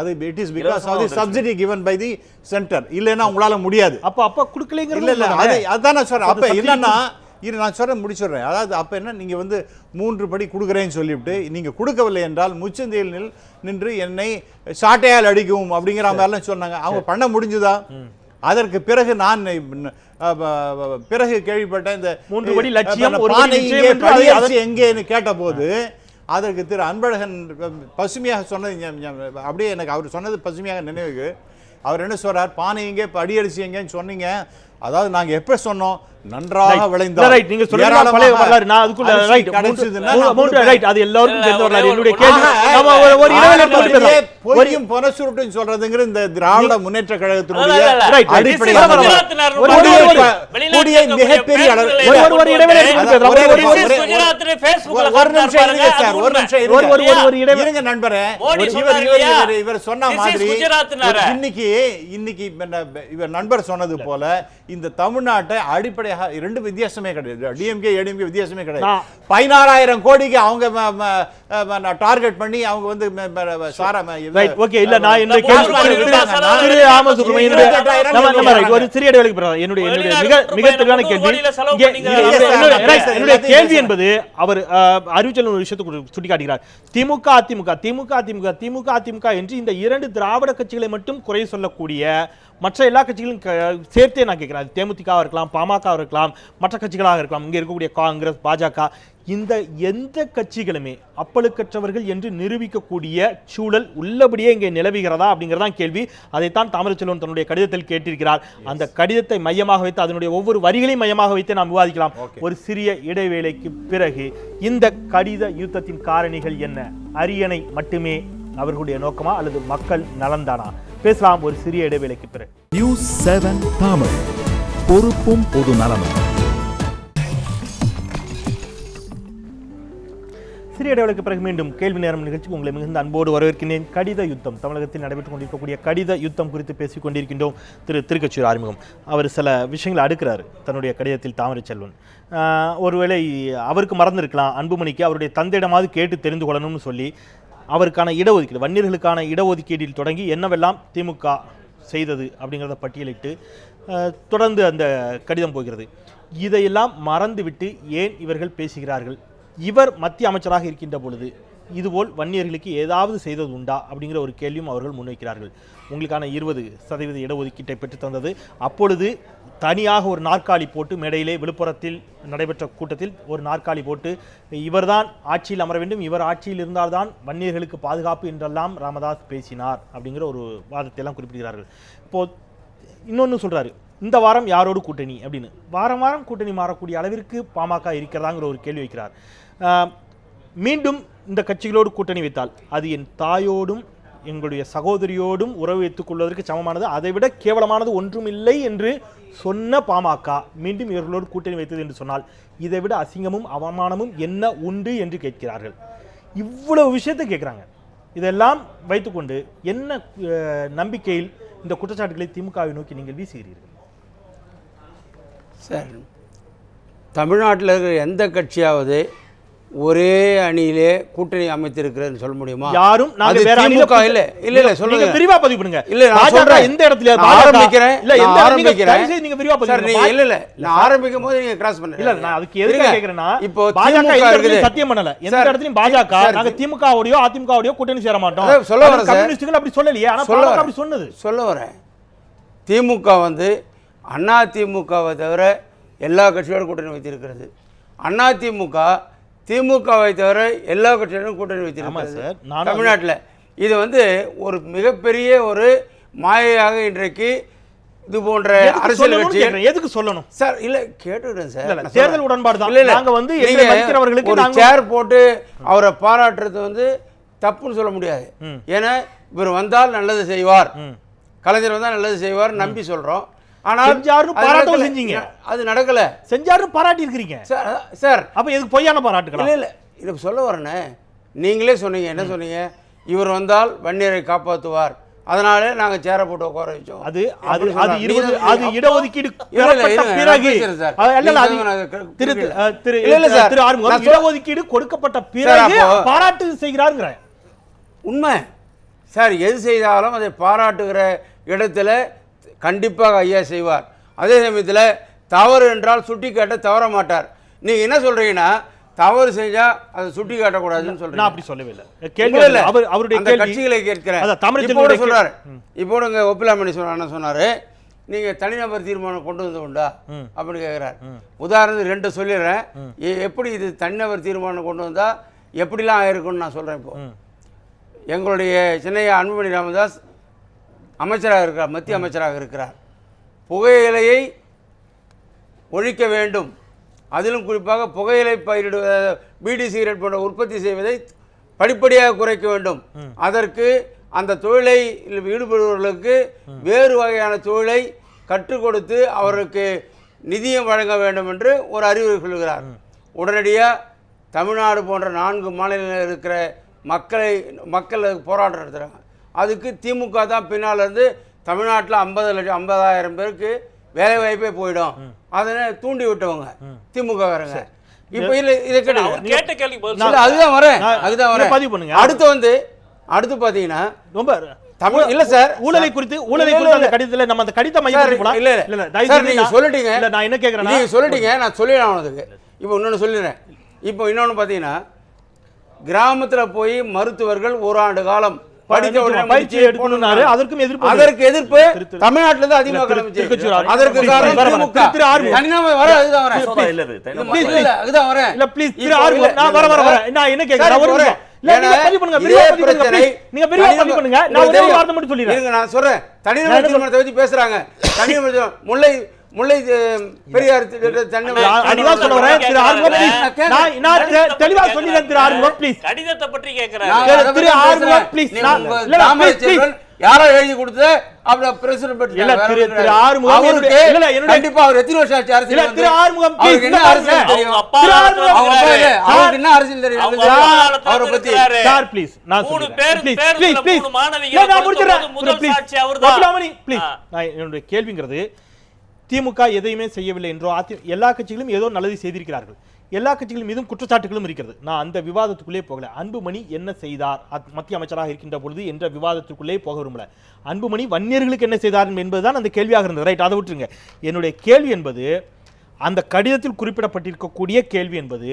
அது it is because of the subsidy given by the center. இல்லைன்னா உங்களால முடியாது. அப்ப கொடுக்கலைங்கிறது இல்ல அதான் நான் சொல்றேன். அப்ப என்னன்னா நான் சொல்ல முடிச்சிடுறேன். அதாவது அப்ப என்ன, நீங்க வந்து 3 படி கொடுக்குறேன்னு சொல்லிவிட்டு நீங்க கொடுக்கவில்லை என்றால் முச்சந்தையில் நின்று என்னை சாட்டையால் அடிக்கும் அப்படிங்கிற மாதிரிலாம் சொன்னாங்க. அவங்க பண்ண முடிஞ்சுதா? அதற்கு பிறகு நான் பிறகு கேள்விப்பட்ட இந்த 3 படி லட்சியம் எங்கேன்னு கேட்ட போது அதற்கு திரு அன்பழகன் பசுமையாக சொன்னது அப்படியே எனக்கு அவர் சொன்னது பசுமையாக நினைவுக்கு. அவர் என்ன சொல்றார், பானை எங்கே அடியடிச்சு எங்கன்னு சொன்னீங்க. அதாவது நாங்க எப்ப சொன்னோம், நன்றாக விளைந்தால் நீங்க சொல்றது பழைய வரலாறு. நான் அதுக்குள்ள ரைட் ரைட் அது எல்லாருக்கும் தெரிந்த வரலாறு. என்னுடைய கேள்வி, நாம ஒரு இடைவேளை எடுத்துக்கலாம். பொய்யும் பொனசுருட்டும் சொல்றதுங்கிற இந்த திராவிட முன்னேற்ற கழகத்தினுடைய அடிப்படை மிகப்பெரிய ஒரு இடைவேளை இருங்க நண்பரே. இவர் சொன்ன மாதிரி இன்னைக்கு இவர் நண்பர் சொன்னது போல இந்த தமிழ்நாட்டை அடிப்படையாக 2 வித்தியாசமே கிடையாது. டிஎம்கே ஏடிஎம்கே வித்தியாசமே கிடையாது. 16,000 கோடிக்கு அவங்க டார்கெட் பண்ணி அவங்க வந்து ரைட் ஓகே. இல்ல நான் என்னுடைய கேள்வி ராமசுப்ரமணியன் ஒரு சிறிய இடைவெளிக்கு பிறகு என்னுடைய மிக தெளிவான கேள்வி. என்னுடைய கேள்வி என்பது அவர் அறிவிச்சல் ஒரு விஷயத்தை சுட்டிக்காட்டுகிறார். திமுக அதிமுக திமுக அதிமுக திமுக அதிமுக என்று இந்த 2 திராவிட கட்சிகளை மட்டும் குறை சொல்லக்கூடிய மற்ற எல்லா கட்சிகளும் சேர்த்தே நான் கேட்கிறேன். தேமுதிகவாக இருக்கலாம், பாமக இருக்கலாம், மற்ற கட்சிகளாக இருக்கலாம், இங்கே இருக்கக்கூடிய காங்கிரஸ், பாஜக, இந்த எந்த கட்சிகளுமே அப்பழுக்கற்றவர்கள் என்று நிரூபிக்கக்கூடிய சூழல் உள்ளபடியே இங்கே நிலவுகிறதா அப்படிங்கிறதான் கேள்வி. அதைத்தான் தாமரைச்செல்வன் தன்னுடைய கடிதத்தில் கேட்டிருக்கிறார். அந்த கடிதத்தை மையமாக வைத்து அதனுடைய ஒவ்வொரு வரிகளையும் மையமாக வைத்து நாம் விவாதிக்கலாம். ஒரு சிறிய இடைவேளைக்கு பிறகு இந்த கடித யுத்தத்தின் காரணிகள் என்ன, அரியணை மட்டுமே அவர்களுடைய நோக்கமா அல்லது மக்கள் நலன்தானா? பேசலாம் ஒரு சிறிய இடைவேளைக்கு பிறகு. நியூஸ் 7 தமிழ், பொறுப்பும் பொது நலமும். சிறிய இடைவேளைக்கு பிறகு மீண்டும் கேள்வி நேரம் நிகழ்ச்சிக்கு உங்களை மிகுந்த அன்போடு வரவேற்கின்றேன். கடித யுத்தம், தமிழகத்தில் நடைபெற்றுக் கொண்டிருக்கக்கூடிய கடித யுத்தம் குறித்து பேசிக் கொண்டிருக்கின்றோம். திருக்கச்சூர் ஆறுமுகம் அவர் சில விஷயங்களை அடுக்கிறார் தன்னுடைய கடிதத்தில். தாமரைச்செல்வன் ஒருவேளை அவருக்கு மறந்திருக்கலாம், அன்புமணிக்கு அவருடைய தந்தையிடமாவது கேட்டு தெரிந்து கொள்ளணும்னு சொல்லி அவருக்கான இடஒதுக்கீடு, வன்னியர்களுக்கான இடஒதுக்கீட்டில் தொடங்கி என்னவெல்லாம் திமுக செய்தது அப்படிங்கிறத பட்டியலிட்டு தொடர்ந்து அந்த கடிதம் போகிறது. இதையெல்லாம் மறந்துவிட்டு ஏன் இவர்கள் பேசுகிறார்கள்? இவர் மத்திய அமைச்சராக இருக்கின்ற பொழுது இதுபோல் வன்னியர்களுக்கு ஏதாவது செய்தது உண்டா அப்படிங்கிற ஒரு கேள்வியும் அவர்கள் முன்வைக்கிறார்கள். உங்களுக்கான 20% இடஒதுக்கீட்டை பெற்றுத் தந்தது. அப்பொழுது தனியாக ஒரு நாற்காலி போட்டு மேடையிலே விழுப்புரத்தில் நடைபெற்ற கூட்டத்தில் ஒரு நாற்காலி போட்டு இவர்தான் ஆட்சியில் அமர வேண்டும், இவர் ஆட்சியில் இருந்தால்தான் வன்னியர்களுக்கு பாதுகாப்பு என்றெல்லாம் ராமதாஸ் பேசினார் அப்படிங்கிற ஒரு வாதத்தை எல்லாம் குறிப்பிடுகிறார்கள். இப்போ இன்னொன்று சொல்றாரு, இந்த வாரம் யாரோடு கூட்டணி அப்படின்னு. வாரம் வாரம் கூட்டணி மாறக்கூடிய அளவிற்கு பாமக இருக்கிறதாங்கிற ஒரு கேள்வி வைக்கிறார். மீண்டும் இந்த கட்சிகளோடு கூட்டணி வைத்தால் அது என் தாயோடும் எங்களுடைய சகோதரியோடும் உறவு வைத்துக் கொள்வதற்கு சமமானது, அதைவிட கேவலமானது ஒன்றும் இல்லை என்று சொன்ன பாமக மீண்டும் இவர்களோடு கூட்டணி வைத்தது என்று சொன்னால் இதை விட அசிங்கமும் அவமானமும் என்ன உண்டு என்று கேட்கிறார்கள். இவ்வளவு விஷயத்தை கேட்குறாங்க. இதெல்லாம் வைத்துக்கொண்டு என்ன நம்பிக்கையில் இந்த குற்றச்சாட்டுகளை திமுகவை நோக்கி நீங்கள் வீசுகிறீர்கள்? சார், தமிழ்நாட்டில் இருக்கிற எந்த கட்சியாவது ஒரே அணியிலே கூட்டணி அமைத்திருக்கிறதுன்னு சொல்ல முடியுமா? யாரும் அது திமுக இல்ல இல்ல சொல்லுங்க, விரிவா பதிவு பண்ணுங்க. இல்ல நான் சொல்றேன், எந்த இடத்துல ஆரம்பிக்கிறேன், இல்ல எந்த ஆரம்பிக்கிறேன் நீங்க விரிவா பதிவு சார். நீங்க இல்ல நான் ஆரம்பிக்கும் போது நீங்க கிராஸ் பண்ணல. இல்ல நான் அதுக்கு எதுக்கு கேக்குறேன்னா, இப்போ பாஜக இருக்குது சத்தியம் பண்ணல. எந்த இடத்துலயும் பாஜக நாங்க திமுக ஓடியோ அதிமுக ஓடியோ கூட்டணி சேர மாட்டோம் சொல்ல வரேன் சார். கம்யூனிஸ்டுகள் அப்படி சொல்லலையே, ஆனா பாஜக அப்படி சொன்னது. சொல்ல வரேன், திமுக வந்து அண்ணா திமுகவை தவிர எல்லா கட்சியோட கூட்டணி வைத்திருக்கிறது. அண்ணா திமுகவை தவிர எல்லா கட்சியோடும் கூட்டணி வைத்திருக்கிறது தமிழ்நாட்டில். இது வந்து ஒரு மிகப்பெரிய ஒரு மாயையாக இன்றைக்கு இது போன்ற அரசியல் கட்சி எதுக்கு சொல்லணும் சார்? இல்ல கேட்டுக்கிறேன் சார், தேர்தல் உடன்பாடு தான். நாங்க வந்து ஒரு சேர் போட்டு அவரை பாராட்டுறது வந்து தப்புன்னு சொல்ல முடியாது. ஏன்னா இவர் வந்தால் நல்லது செய்வார், கலைஞர் வந்தால் நல்லது செய்வார் நம்பி சொல்றோம். ஆனால் பாராட்டம் செஞ்சீங்க, அது நடக்கல. செஞ்சாரும் பாராட்டி இருக்கிறீங்க சார். அப்ப எதுக்கு பொய்யான பாராட்டுகள்? இல்ல இல்ல இதை சொல்ல வரேனே, நீங்களே சொன்னீங்க, என்ன சொன்னீங்க? இவர் வந்தால் வன்னியரை காப்பாற்றுவார், அதனால நாங்க சேர போட்டு உட்கார வச்சோம். அது இடஒதுக்கீடு இடஒதுக்கீடு கொடுக்கப்பட்ட பிறகு பாராட்டு செய்கிறாருங்கிற உண்மை சார். எது செய்தாலும் அதை பாராட்டுகிற இடத்துல கண்டிப்பாக ஐயா செய்வார். அதே சமயத்தில் தவறு என்றால் சுட்டி காட்ட தவற மாட்டார். நீங்கள் என்ன சொல்கிறீங்கன்னா, தவறு செஞ்சால் அதை சுட்டி காட்டக்கூடாதுன்னு சொல்கிறீங்க. அப்படி சொல்லவே இல்லை. கேள்வி இல்லை, அவருடைய கட்சிகளை கேட்கிறேன். இப்போ சொல்கிறார், இப்போ இங்கே ஒப்பிலாமணி என்ன சொன்னார், நீங்கள் தனிநபர் தீர்மானம் கொண்டு வந்து உண்டா அப்படின்னு கேட்குறாரு. உதாரணத்துக்கு 2 சொல்லிடுறேன். எப்படி இது தனிநபர் தீர்மானம் கொண்டு வந்தால் எப்படிலாம் ஆயிருக்குன்னு நான் சொல்கிறேன். இப்போ எங்களுடைய சென்னையா அன்புமணி ராமதாஸ் அமைச்சராக இருக்கிறார், மத்திய அமைச்சராக இருக்கிறார். புகையிலையை ஒழிக்க வேண்டும், அதிலும் குறிப்பாக புகையிலை பயிரிடுவ பீடி சிகரெட் போன்ற உற்பத்தி செய்வதை படிப்படியாக குறைக்க வேண்டும். அதற்கு அந்த தொழிலை ஈடுபடுபவர்களுக்கு வேறு வகையான தொழிலை கற்றுக் கொடுத்து அவருக்கு நிதியம் வழங்க வேண்டும் என்று ஒரு அறிவுரை சொல்கிறார். உடனடியாக தமிழ்நாடு போன்ற 4 மாநிலங்களில் இருக்கிற மக்கள் போராட்டம் நடத்துகிறாங்க. அதுக்கு திமுக தான் பின்னால் இருந்து தமிழ்நாட்டில் 50,000 பேருக்கு வேலை வாய்ப்பே போயிடும் அதனை தூண்டி விட்டவங்க திமுககாரங்க. இப்போ இல்லை இதை அதுதான் வரேன். அடுத்து பார்த்தீங்கன்னா ரொம்ப தமிழ் இல்லை சார், ஊழலை குறித்து அந்த கடிதத்தில் நம்ம அந்த கடிதம் நீங்க சொல்லிட்டீங்க. நான் என்ன கேட்குறேன், நீங்கள் சொல்லிட்டீங்க, நான் சொல்லிடுறேன் அவனுக்கு. இப்போ இன்னொன்று சொல்லிடுறேன். இப்போ இன்னொன்று பார்த்தீங்கன்னா, கிராமத்தில் போய் மருத்துவர்கள் 1 ஆண்டு காலம் படித்த உடனே பயிற்சி எடுக்கணும்னாரு. அதற்கு எதிர்ப்பு தமிழ்நாட்டில இருந்து அதிகமாக கிளம்பிச்சு. அதற்கு காரணம் திமுக. தனிநாம வர அதுதான் வரேன். அதுதான் வரேன். இல்ல ப்ளீஸ் திரு ஆர்வம் நான் வர நான் என்ன கேக்குறேன், ஒரு நிமிஷம். நீங்க பதிவு பண்ணுங்க, விரிவா பதிவு பண்ணுங்க. நீங்க விரிவா பதிவு பண்ணுங்க. நான் ஒரே ஒரு வார்த்தை மட்டும் சொல்லிடுறேன். இருங்க நான் சொல்றேன். தனிநபர் தீர்மானத்தை பத்தி பேசுறாங்க. தனிநபர் முல்லை பெரியார் தெளிவா சொல்றேன் திரு ஆர்வம் ப்ளீஸ். நான் தெளிவா சொல்லிறேன் திரு ஆர்வம் ப்ளீஸ். கடிதத்தை பற்றி கேக்குறேன் திரு ஆர்வம் ப்ளீஸ். இல்ல யாரோ எழுதி கொடுத்தது அப்படி பிரசிடென்ட் இல்ல திரு ஆர்வம் இல்ல என்னோட கண்டிப்பா அவர் எத்தனை வருஷம் ஆச்சு அரசியல்? இல்ல திரு ஆர்வம் ப்ளீஸ். என்ன அரசியல் தெரியும்? திரு ஆர்வம் அவருக்கு என்ன அரசியல் தெரியும்? அவரை பத்தி சார் ப்ளீஸ் நான் சொல்றேன். ப்ளீஸ் மாணவிகள் நான் முடிச்சறேன். முதல் சாட்சி அவர்தான். ப்ளீஸ் நான் என்னோட கேள்விங்கிறது, திமுக எதையுமே செய்யவில்லை என்றோ எல்லா கட்சிகளும் ஏதோ நல்லது செய்திருக்கிறார்கள், எல்லா கட்சிகளும் மீதும் குற்றச்சாட்டுகளும் இருக்கிறது. நான் அந்த விவாதத்துக்குள்ளே போகல. அன்புமணி என்ன செய்தார் மத்திய அமைச்சராக இருக்கின்ற பொழுது என்ற விவாதத்துக்குள்ளே போக விரும்பல. அன்புமணி வன்னியர்களுக்கு என்ன செய்தார் என்பதுதான் அந்த கேள்வியாக இருந்தது. ரைட், அதை விட்டுருங்க. என்னுடைய கேள்வி என்பது, அந்த கடிதத்தில் குறிப்பிடப்பட்டிருக்கக்கூடிய கேள்வி என்பது,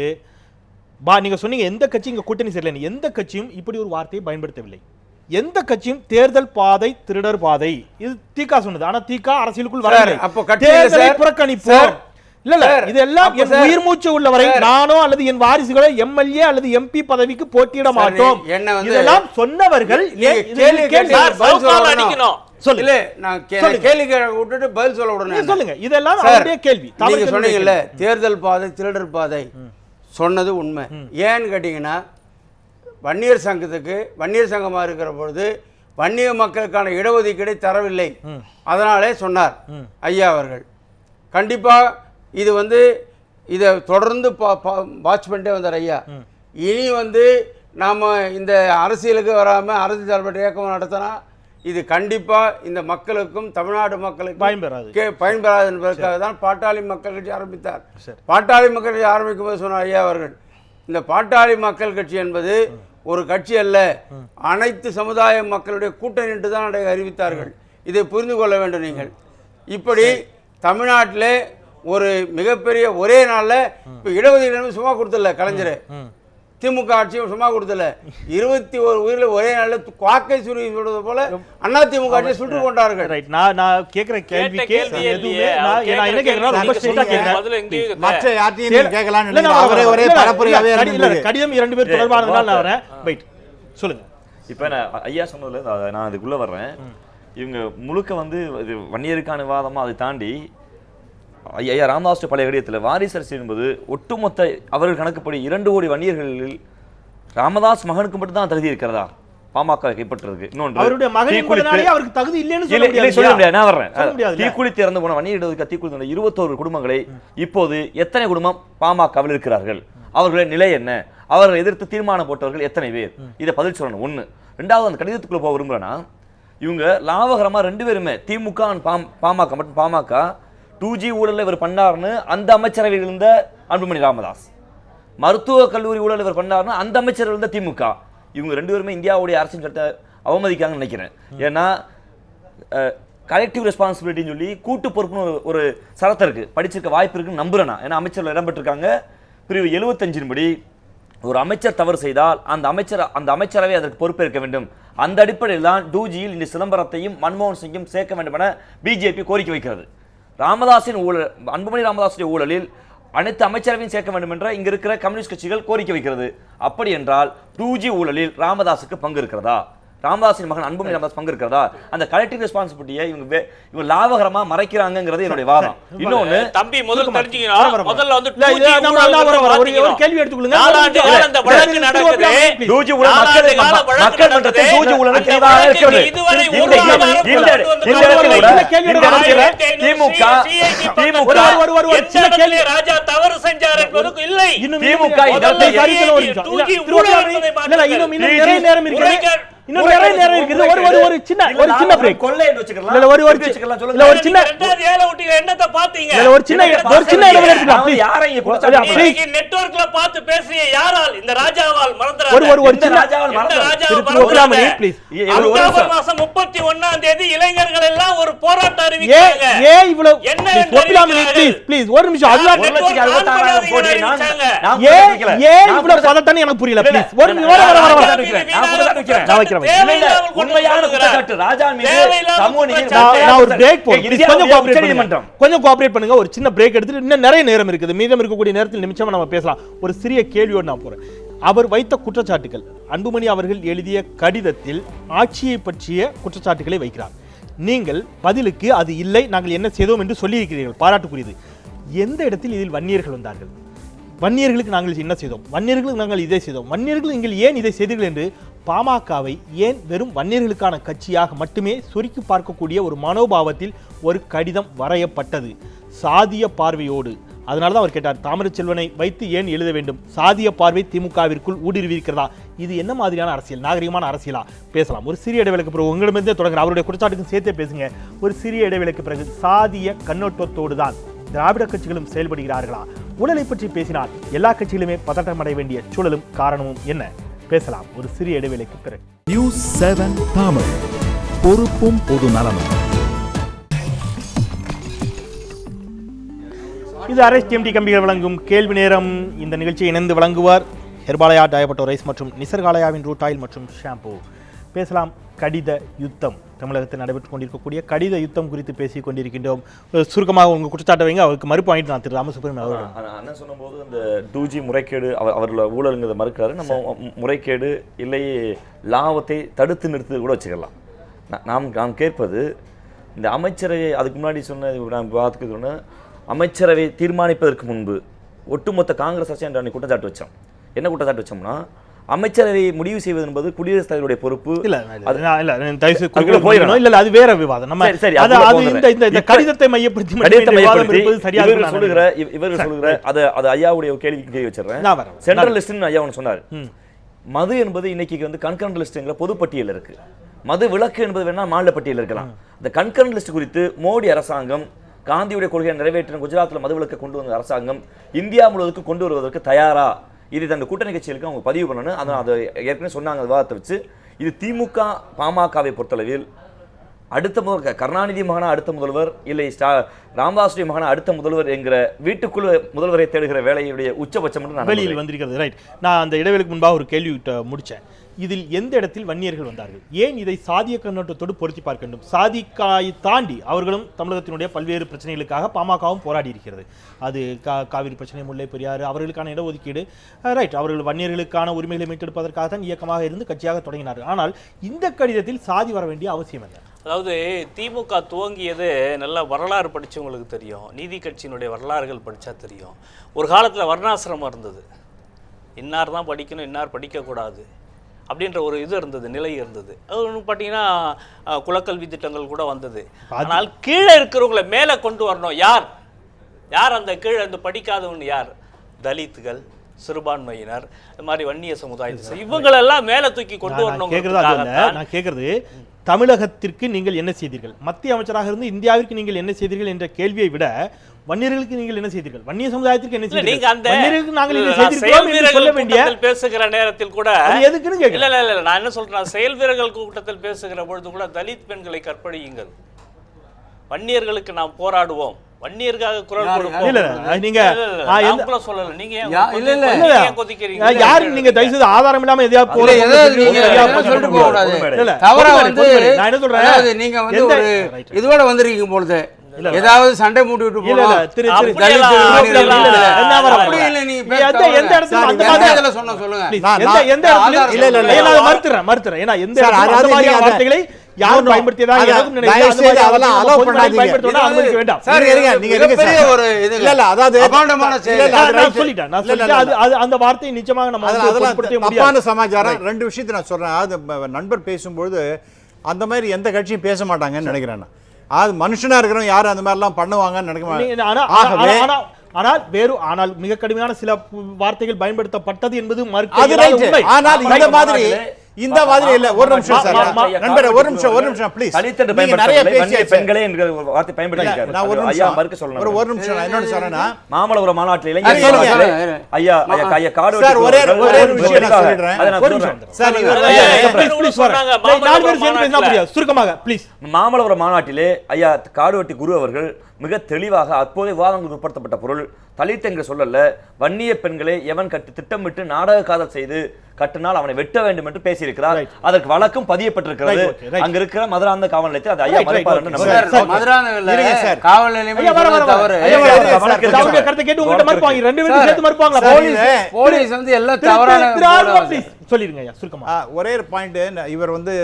நீங்க சொன்னீங்க எந்த கட்சி இங்க கூட்டணி சரியில்லை, எந்த கட்சியும் இப்படி ஒரு வார்த்தையை பயன்படுத்தவில்லை. எந்த கட்சியும் தேர்தல் பாதை திருடர் பாதை, இது திக சொன்னது. ஆனா திக அரசியலுக்குள் வரவில்லை. தேர்தலை புறக்கணிப்போம் இல்ல இதெல்லாம் உயிர் மூச்சு உள்ளவரை நானோ அல்லது என் வாரிசுகளோ எம்எல்ஏ அல்லது எம்பி பதவிக்கு போட்டியிட மாட்டோம் இதெல்லாம் சொன்னவர்கள். இதெல்லாம் கேள்வி. நீங்க சொன்னீங்கல்ல தேர்தல் பாதை திருடர் பாதை, சொன்னது உண்மை. ஏன்னு கேட்டீங்கன்னா, வன்னியர் சங்கமாக இருக்கிற பொழுது வன்னிய மக்களுக்கான இடஒதுக்கீடை தரவில்லை, அதனாலே சொன்னார் ஐயா அவர்கள். கண்டிப்பாக இது இதை தொடர்ந்து வாட்ச் பண்ணிட்டே வந்தார் ஐயா. இனி நாம் இந்த அரசியலுக்கு வராமல் அரசியல் சார்பற்ற இயக்கம் நடத்தினா இது கண்டிப்பாக இந்த மக்களுக்கும் தமிழ்நாடு மக்களுக்கும் பயன்பெறாது என்பதற்காக தான் பாட்டாளி மக்கள் கட்சி ஆரம்பித்தார். பாட்டாளி மக்கள் கட்சி ஆரம்பிக்கும் போது சொன்னார் ஐயா அவர்கள், இந்த பாட்டாளி மக்கள் கட்சி என்பது ஒரு கட்சி அல்ல, அனைத்து சமுதாய மக்களுடைய கூட்டணி என்று தான் அறிவித்தார்கள். இதை புரிந்து கொள்ள வேண்டும் நீங்கள். இப்படி தமிழ்நாட்டில் ஒரு மிகப்பெரிய ஒரே நாளில் இப்போ இடஒதுக்கீடு சும்மா கொடுத்தல கலைஞர், திமுக ஆட்சியும் சும்மா கொடுத்தல, 21 உயிரில் ஒரே நாளில் காக்கை சுருவி சொல்றது போல அண்ணா திமுக ஆட்சியை சுட்டு கொண்டார்கள். நான் கேட்கிற கேள்விக்கு மற்ற யார்ட்டையும் கேட்கலாம். ஒரே பரப்புரையாவே கடிதம் 2 பேர் தொடர்பானதுனால நான் வரேன். வெயிட் சொல்லுங்க. இப்போ நான் ஐயா சொன்னதுல நான் அதுக்குள்ள வர்றேன். இவங்க முழுக்க வந்து இது வன்னியருக்கான விவாதமா அதை தாண்டி ஐயா ராமதாஸ் பழைய கடிதத்தில் வாரிசு அரசியல் என்பது ஒட்டுமொத்த அவர்கள் கணக்குப்படி 2 கோடி வன்னியர்களில் ராமதாஸ் மகனுக்கு மட்டும் தான் தகுதி இருக்கிறதா பாமக கைப்பற்றுறதுக்கு? இன்னொன்று அவருடைய அவருக்கு தகுதி இல்லைன்னு சொல்ல முடியாது. நான் வர்றேன். தீக்குளித்து இறந்து போன வன்னியர் இடஒதுக்கீடு தீக்குளித்து 21 குடும்பங்களை இப்போது எத்தனை குடும்பம் பாமகவில் இருக்கிறார்கள்? அவர்களுடைய நிலை என்ன? அவர்களை எதிர்த்து தீர்மானம் போட்டவர்கள் எத்தனை பேர்? இதை பதில் சொல்லணும். ஒன்று. ரெண்டாவது, அந்த கடிதத்துக்குள்ள போக விரும்புகிறேன்னா, இவங்க லாபகரமாக 2 பேருமே திமுக பாமக மட்டும் பாமக 2G ஊழலில் இவர் பண்ணார்னு அந்த அமைச்சரவையில் இருந்த அன்புமணி ராமதாஸ், மருத்துவக் கல்லூரி ஊழல் இவர் பண்ணார்னு அந்த அமைச்சரவையில் இருந்த திமுக, இவங்க 2 பேருமே இந்தியாவுடைய அரசின் சட்டத்தை அவமதிக்காங்கன்னு நினைக்கிறேன். ஏன்னா கலெக்டிவ் ரெஸ்பான்சிபிலிட்டின்னு சொல்லி கூட்டு பொறுப்புன்னு ஒரு சரத்தை இருக்கு, படிச்சிருக்க வாய்ப்பு இருக்குன்னு நம்புறேன் நான். ஏன்னா அமைச்சர்கள் இடம்பெற்றிருக்காங்க. பிரிவு 75 படி ஒரு அமைச்சர் தவறு செய்தால் அந்த அமைச்சரவை அதற்கு பொறுப்பேற்க வேண்டும். அந்த அடிப்படையில் தான் 2Gயில் இந்த சிதம்பரத்தையும் மன்மோகன் சிங்கும் சேர்க்க வேண்டும் என பிஜேபி கோரிக்கை வைக்கிறது. ராமதாஸின் ஊழல், அன்புமணி ராமதாஸுடைய ஊழலில் அனைத்து அமைச்சரவையும் சேர்க்க வேண்டும் என்ற இங்க இருக்கிற கம்யூனிஸ்ட் கட்சிகள் கோரிக்கை வைக்கிறது. அப்படி என்றால் 2G ஊழலில் ராமதாஸுக்கு பங்கு இருக்கிறதா? ராமதாஸின் மகன் அன்புமணி ராமதாஸ் பங்கு இருக்கிறதா? அந்த கலெக்டிவ் ரெஸ்பான்சிபிலிட்டியை இவங்க லாபகரமா மறைக்கிறாங்கிறது என்னுடைய வாதம். இன்னொன்னு தம்பி முதல்ல தெரிஞ்சுக்கணும். முதல்ல வந்து ஒரு கேள்வி எடுத்துக்கொள்ளுங்க. அந்த வழக்கு நடக்குது. 2G ஊழல் மக்கள் மன்றத்தை 2G ஊழல் தெளிவாக இருக்கிறது. திமுக ராஜா தவறு செஞ்சார் என்பதுக்கு இல்லை. திமுக நிறைய நேரம் இருக்கு. இன்னும் நிறைய நேரம் இருக்குது. ஒரு சின்ன பிரேக். கொள்ளை என்று வச்சுக்கலாம். இல்ல ஒரு சின்ன ரெண்டாவது ஏல ஊட்டில என்னத்த பாத்தீங்க? இல்ல ஒரு சின்ன இடம் எடுத்துக்கலாம். ப்ளீஸ் யாரை இங்க குடிச்சாங்க? நெட்வொர்க்ல பார்த்து பேசிய யாரால்? இந்த ராஜாவால் மறந்துறாங்க. ஒரு சின்ன ராஜாவால் மறந்துறாங்க. ப்ளீஸ். அக்டோபர் மாதம் 31ஆம் தேதி இளைஞர்கள் எல்லாம் ஒரு போராட்டம் அறிவிச்சாங்க. ஏன் இவ்வளவு என்ன ப்ளீஸ் ஒரு நிமிஷம். அல்லாஹ் ஏன் இவ்வளவு பதட்டன்னு எனக்கு புரியல. ப்ளீஸ் ஒரு நிமிஷம். கொஞ்சம் கோஆபரேட் பண்ணுங்க. ஒரு சின்ன பிரேக் எடுத்துட்டு இன்னும் நிறைய நேரம் இருக்குது. மீதம் இருக்கக்கூடிய நேரத்தில் நிமிஷமா நம்ம பேசலாம். ஒரு சிறிய கேள்வியோடு நான் போறேன். அவர் வைத்த குற்றச்சாட்டுகள், அன்புமணி அவர்கள் எழுதிய கடிதத்தில் ஆட்சியை பற்றிய குற்றச்சாட்டுகளை வைக்கிறார். நீங்கள் பதிலுக்கு அது இல்லை, நாங்கள் என்ன செய்தோம் என்று சொல்லியிருக்கிறீர்கள், பாராட்டுக்குரியது. எந்த இடத்தில் இதில் வன்னியர்கள் வந்தார்கள்? வன்னியர்களுக்கு நாங்கள் என்ன செய்தோம், வன்னியர்களுக்கு நாங்கள் இதை செய்தோம், வன்னியர்கள் நீங்கள் ஏன் இதை செய்தீர்கள் என்று பாமகவை ஏன் வெறும் வன்னியர்களுக்கான கட்சியாக மட்டுமே சுருக்கி பார்க்கக்கூடிய ஒரு மனோபாவத்தில் ஒரு கடிதம் வரையப்பட்டது சாதிய பார்வையோடு. அதனால தான் அவர் கேட்டார், தாமரச்செல்வனை வைத்து ஏன் எழுத வேண்டும்? சாதிய பார்வை திமுகவிற்குள் ஊடுருவிருக்கிறதா? இது என்ன மாதிரியான அரசியல், நாகரிகமான அரசியலா? பேசலாம். ஒரு சிறிய இடைவேளைக்கு பிறகு உங்களிடமிருந்தே தொடங்குற அவருடைய குற்றச்சாட்டுக்கும் சேர்த்தே பேசுங்க. ஒரு சிறிய இடைவேளைக்கு பிறகு சாதிய கண்ணோட்டத்தோடு தான் திராவிட கட்சிகளும் செயல்படுகிறார்களா? ஊழலை பற்றி பேசினால் எல்லா கட்சிகளுமே பதட்டம் அடைய வேண்டிய சூழலும் காரணமும் என்ன? பேசலாம் ஒரு சிறிய இடைவேளைக்கு பிறகு. நியூஸ் 7 தமிழ், பொறுப்பும் பொது நலமும். இது RSTMT கம்பிகள் வழங்கும் கேள்வி நேரம். இந்த நிகழ்ச்சியை இணைந்து வழங்குவார் ஹெர்பாலயா டயபட்டோ ரைஸ் மற்றும் நிசர்காலயாவின் ரூட் ஆயில் மற்றும் ஷாம்பு. பேசலாம் கடித யுத்தம். தமிழகத்தில் நடைபெற்றுக் கொண்டிருக்கக்கூடிய கடித யுத்தம் குறித்து பேசிக் கொண்டிருக்கின்றோம். சுருக்கமாக உங்கள் குற்றச்சாட்டை வைங்க. அவருக்கு மறுப்பு வாங்கிட்டு நான் திரு ராமசுப்ரமணியன் அவர்கள் அண்ணன் சொன்னபோது இந்த 2G முறைகேடு அவர்களோட ஊழலுங்கிறத மறுக்கிறாரு. நம்ம முறைகேடு இல்லை லாபத்தை தடுத்து நிறுத்து கூட வச்சுக்கலாம். நாம் கேட்பது, இந்த அமைச்சரவை அதுக்கு முன்னாடி சொன்ன நான் பார்த்துக்க அமைச்சரவை தீர்மானிப்பதற்கு முன்பு ஒட்டுமொத்த காங்கிரஸ் அரசு என்ற குற்றச்சாட்டு வச்சோம். என்ன குற்றச்சாட்டு வச்சோம்னா, அமைச்சரவை முடிவு செய்வது என்பது குடியரசுத் தலைவருடைய பொறுப்பு. அது வேற விவாதம். நம்ம இந்த கடிதத்தை மையப்படுத்தி இவர்கள் சொல்லுகிற அது ஐயாவுடைய கேள்வி வச்சிடறேன். சென்ட்ரல் லிஸ்ட் ஐயா சொன்னார். மது என்பது இன்னைக்கு வந்து கன்கரண்ட் லிஸ்ட்ங்கிற பொதுப்பட்டியல் இருக்கு. மது விலக்கு என்பது வேணா மாநில பட்டியல் இருக்கலாம். இந்த கன்கரண்ட் லிஸ்ட் குறித்து மோடி அரசாங்கம் காந்தியுடைய கொள்கையை நிறைவேற்றின குஜராத்தில் மதுவிலக்கை கொண்டு வந்த அரசாங்கம் இந்தியா முழுவதுக்கு கொண்டு வருவதற்கு தயாரா? இது அந்த கூட்டணி கட்சிகளுக்கு அவங்க பதிவு பண்ணணும். அதை ஏற்கனவே சொன்னாங்க விவாதத்தை வச்சு. இது திமுக பாமகவை பொறுத்தளவில் அடுத்த முதல்வர் கருணாநிதி மகனா அடுத்த முதல்வர், இல்லை ராமதாசுடைய மகனா அடுத்த முதல்வர் என்கிற வீட்டுக்குழு முதல்வரை தேடுகிற வேலையுடைய உச்சபட்சம் வெளியில் வந்திருக்கிறது. ரைட், நான் அந்த இடைவெளிக்கு முன்பாக ஒரு கேள்வி முடிச்சேன். இதில் எந்த இடத்தில் வன்னியர்கள் வந்தார்கள்? ஏன் இதை சாதிய கண்ணோட்டத்தோடு பொருத்தி பார்க்க வேண்டும்? சாதிக்காயை தாண்டி அவர்களும் தமிழகத்தினுடைய பல்வேறு பிரச்சனைகளுக்காக பாமகவும் போராடி இருக்கிறது. அது காவிரி பிரச்சனை, முல்லை பெரியாறு, அவர்களுக்கான இடஒதுக்கீடு, ரைட், அவர்கள் வன்னியர்களுக்கான உரிமைகளை மீட்டெடுப்பதற்காக தான் இயக்கமாக இருந்து கட்சியாக தொடங்கினார்கள். ஆனால் இந்த கடிதத்தில் சாதி வர வேண்டிய அவசியம் என்ன? அதாவது திமுக துவங்கியது நல்லா வரலாறு படித்தவங்களுக்கு தெரியும், நீதி கட்சியினுடைய வரலாறுகள் படித்தா தெரியும். ஒரு காலத்தில் வர்ணாசிரமம் இருந்தது, இன்னார் தான் படிக்கணும் இன்னார் படிக்கக்கூடாது அப்படின்ற ஒரு இது இருந்தது, நிலை இருந்தது. அது ஒன்று பார்த்தீங்கன்னா குலக்கல்வி திட்டங்கள் கூட வந்தது. ஆனால் கீழே இருக்கிறவங்களை மேலே கொண்டு வரணும். யார் அந்த கீழே இருந்து படிக்காதவங்க யார்? தலித்துகள், சிறுபான்மையினர், இந்த மாதிரி வன்னிய சமுதாயத்தை இவங்களெல்லாம் மேலே தூக்கி கொண்டு வரணும். நான் கேட்கறது தமிழகத்திற்கு நீங்கள் என்ன செய்தீர்கள், மத்திய அமைச்சராக இருந்து இந்தியாவிற்கு நீங்கள் என்ன செய்தீர்கள் என்ற கேள்வியை விட வன்னியர்களுக்கு நீங்கள் என்ன செய்தீர்கள், வன்னிய சமுதாயத்திற்கு என்ன செய்தீர்கள், நீங்க அந்த வன்னியர்களுக்கு நாங்கள் என்ன செய்திருக்கிறோம் என்று சொல்ல வேண்டிய பேசுகிற நேரத்தில் கூட எதுக்குன்னு கேட்கல. இல்ல நான் என்ன சொல்றேன், செயல் வீரர்கள் கூட்டத்தில் பேசுகிற பொழுது கூட தலித் பெண்களை கற்பழியுங்கள், வன்னியர்களுக்கு நாம் போராடுவோம், வன்னியருக்காக குரல் கொடுப்போம். இல்ல நீங்க சொல்லல, நீங்க யாரு நீங்க தயவு செய்து ஆதாரம் இல்லாம எதையாவது சொல்லிட்டு போக கூடாது. தவறா வந்து நான் என்ன சொல்றேன், நீங்க வந்து ஒரு இதோட வந்திருக்கீங்க பொழுது ஏதாவது சண்டை மூட்டி விட்டு போறோம். யாரும் பயன்படுத்தியதாக எனக்கும் நினைக்கிறேன். அதெல்லாம் அலோவ் பண்ணாதீங்க. அனுமதிக்க வேண்டாம். சார் இருங்க, நீங்க பெரிய ஒரு இது இல்ல அதாவது அபாண்டமான செயல். நான் சொல்லிட்டேன். அது அந்த வார்த்தையை நிச்சயமாக நம்ம பயன்படுத்த முடியாது. தப்பான சமாச்சாரம். ரெண்டு விஷயத்தை நான் சொல்றேன். அது நண்பர் பேசும்போது அந்த மாதிரி எந்த கட்சியும் பேச மாட்டாங்கன்னு நினைக்கிறேன். அது மனுஷனா இருக்கிறவங்க யாரும் அந்த மாதிரி எல்லாம் பண்ணுவாங்கன்னு நினைக்க மாட்டாங்க. ஆனால் மிக கடுமையான சில வார்த்தைகள் பயன்படுத்தப்பட்டது என்பது மறுக்க. ஆனால் இந்த மாதிரி இல்ல. ஒரு நிமிஷம் சார் நண்பரே, ஒரு நிமிஷம் ப்ளீஸ். நீங்க நிறைய பேசிய பெண்களே என்கிற வார்த்தை பயன்படுத்திருக்காரு. நான் ஒரு நிமிஷம் மறுக்க சொல்லணும். ஒரு நிமிஷம் நான் என்னோட சொல்றேன்னா மாமல்லபுரம் மாநாட்டில் இளைஞர் ஐயா காடு சார் ஒரே விஷயம் நான் சொல்றேன். ஒரு நிமிஷம் சார், ப்ளீஸ் வராங்க. நாலு பேர் சேர்ந்து பேசினா புரியாது. சுருக்கமாக ப்ளீஸ். மாமல்லபுரம் மாநாட்டிலே ஐயா காடுவெட்டி குரு அவர்கள் மிக தெளிவாக அப்போதே விவாதங்களுக்கு உட்படுத்தப்பட்ட பொருள் தலித் என்று சொல்லல, வன்னிய பெண்களை எவன் திட்டமிட்டு நாடக காதல் செய்து கட்டினால் அவனை வெட்ட வேண்டும் என்று பேசியிருக்கிறார். அதற்கு வழக்கும் பதியப்பட்டிருக்கிறது. அங்க இருக்கிற மதுராந்த காவல் நிலையத்தில் அது ஐயா மறைப்பார் என்று நம்புகிறேன். காவல் நிலையம் தவறு. போலீஸ் வந்து எல்லாம் தவறான சொல்லிருங்க ஐயா சுருக்கமா. ஒரே பாயிண்ட், இவர் வந்து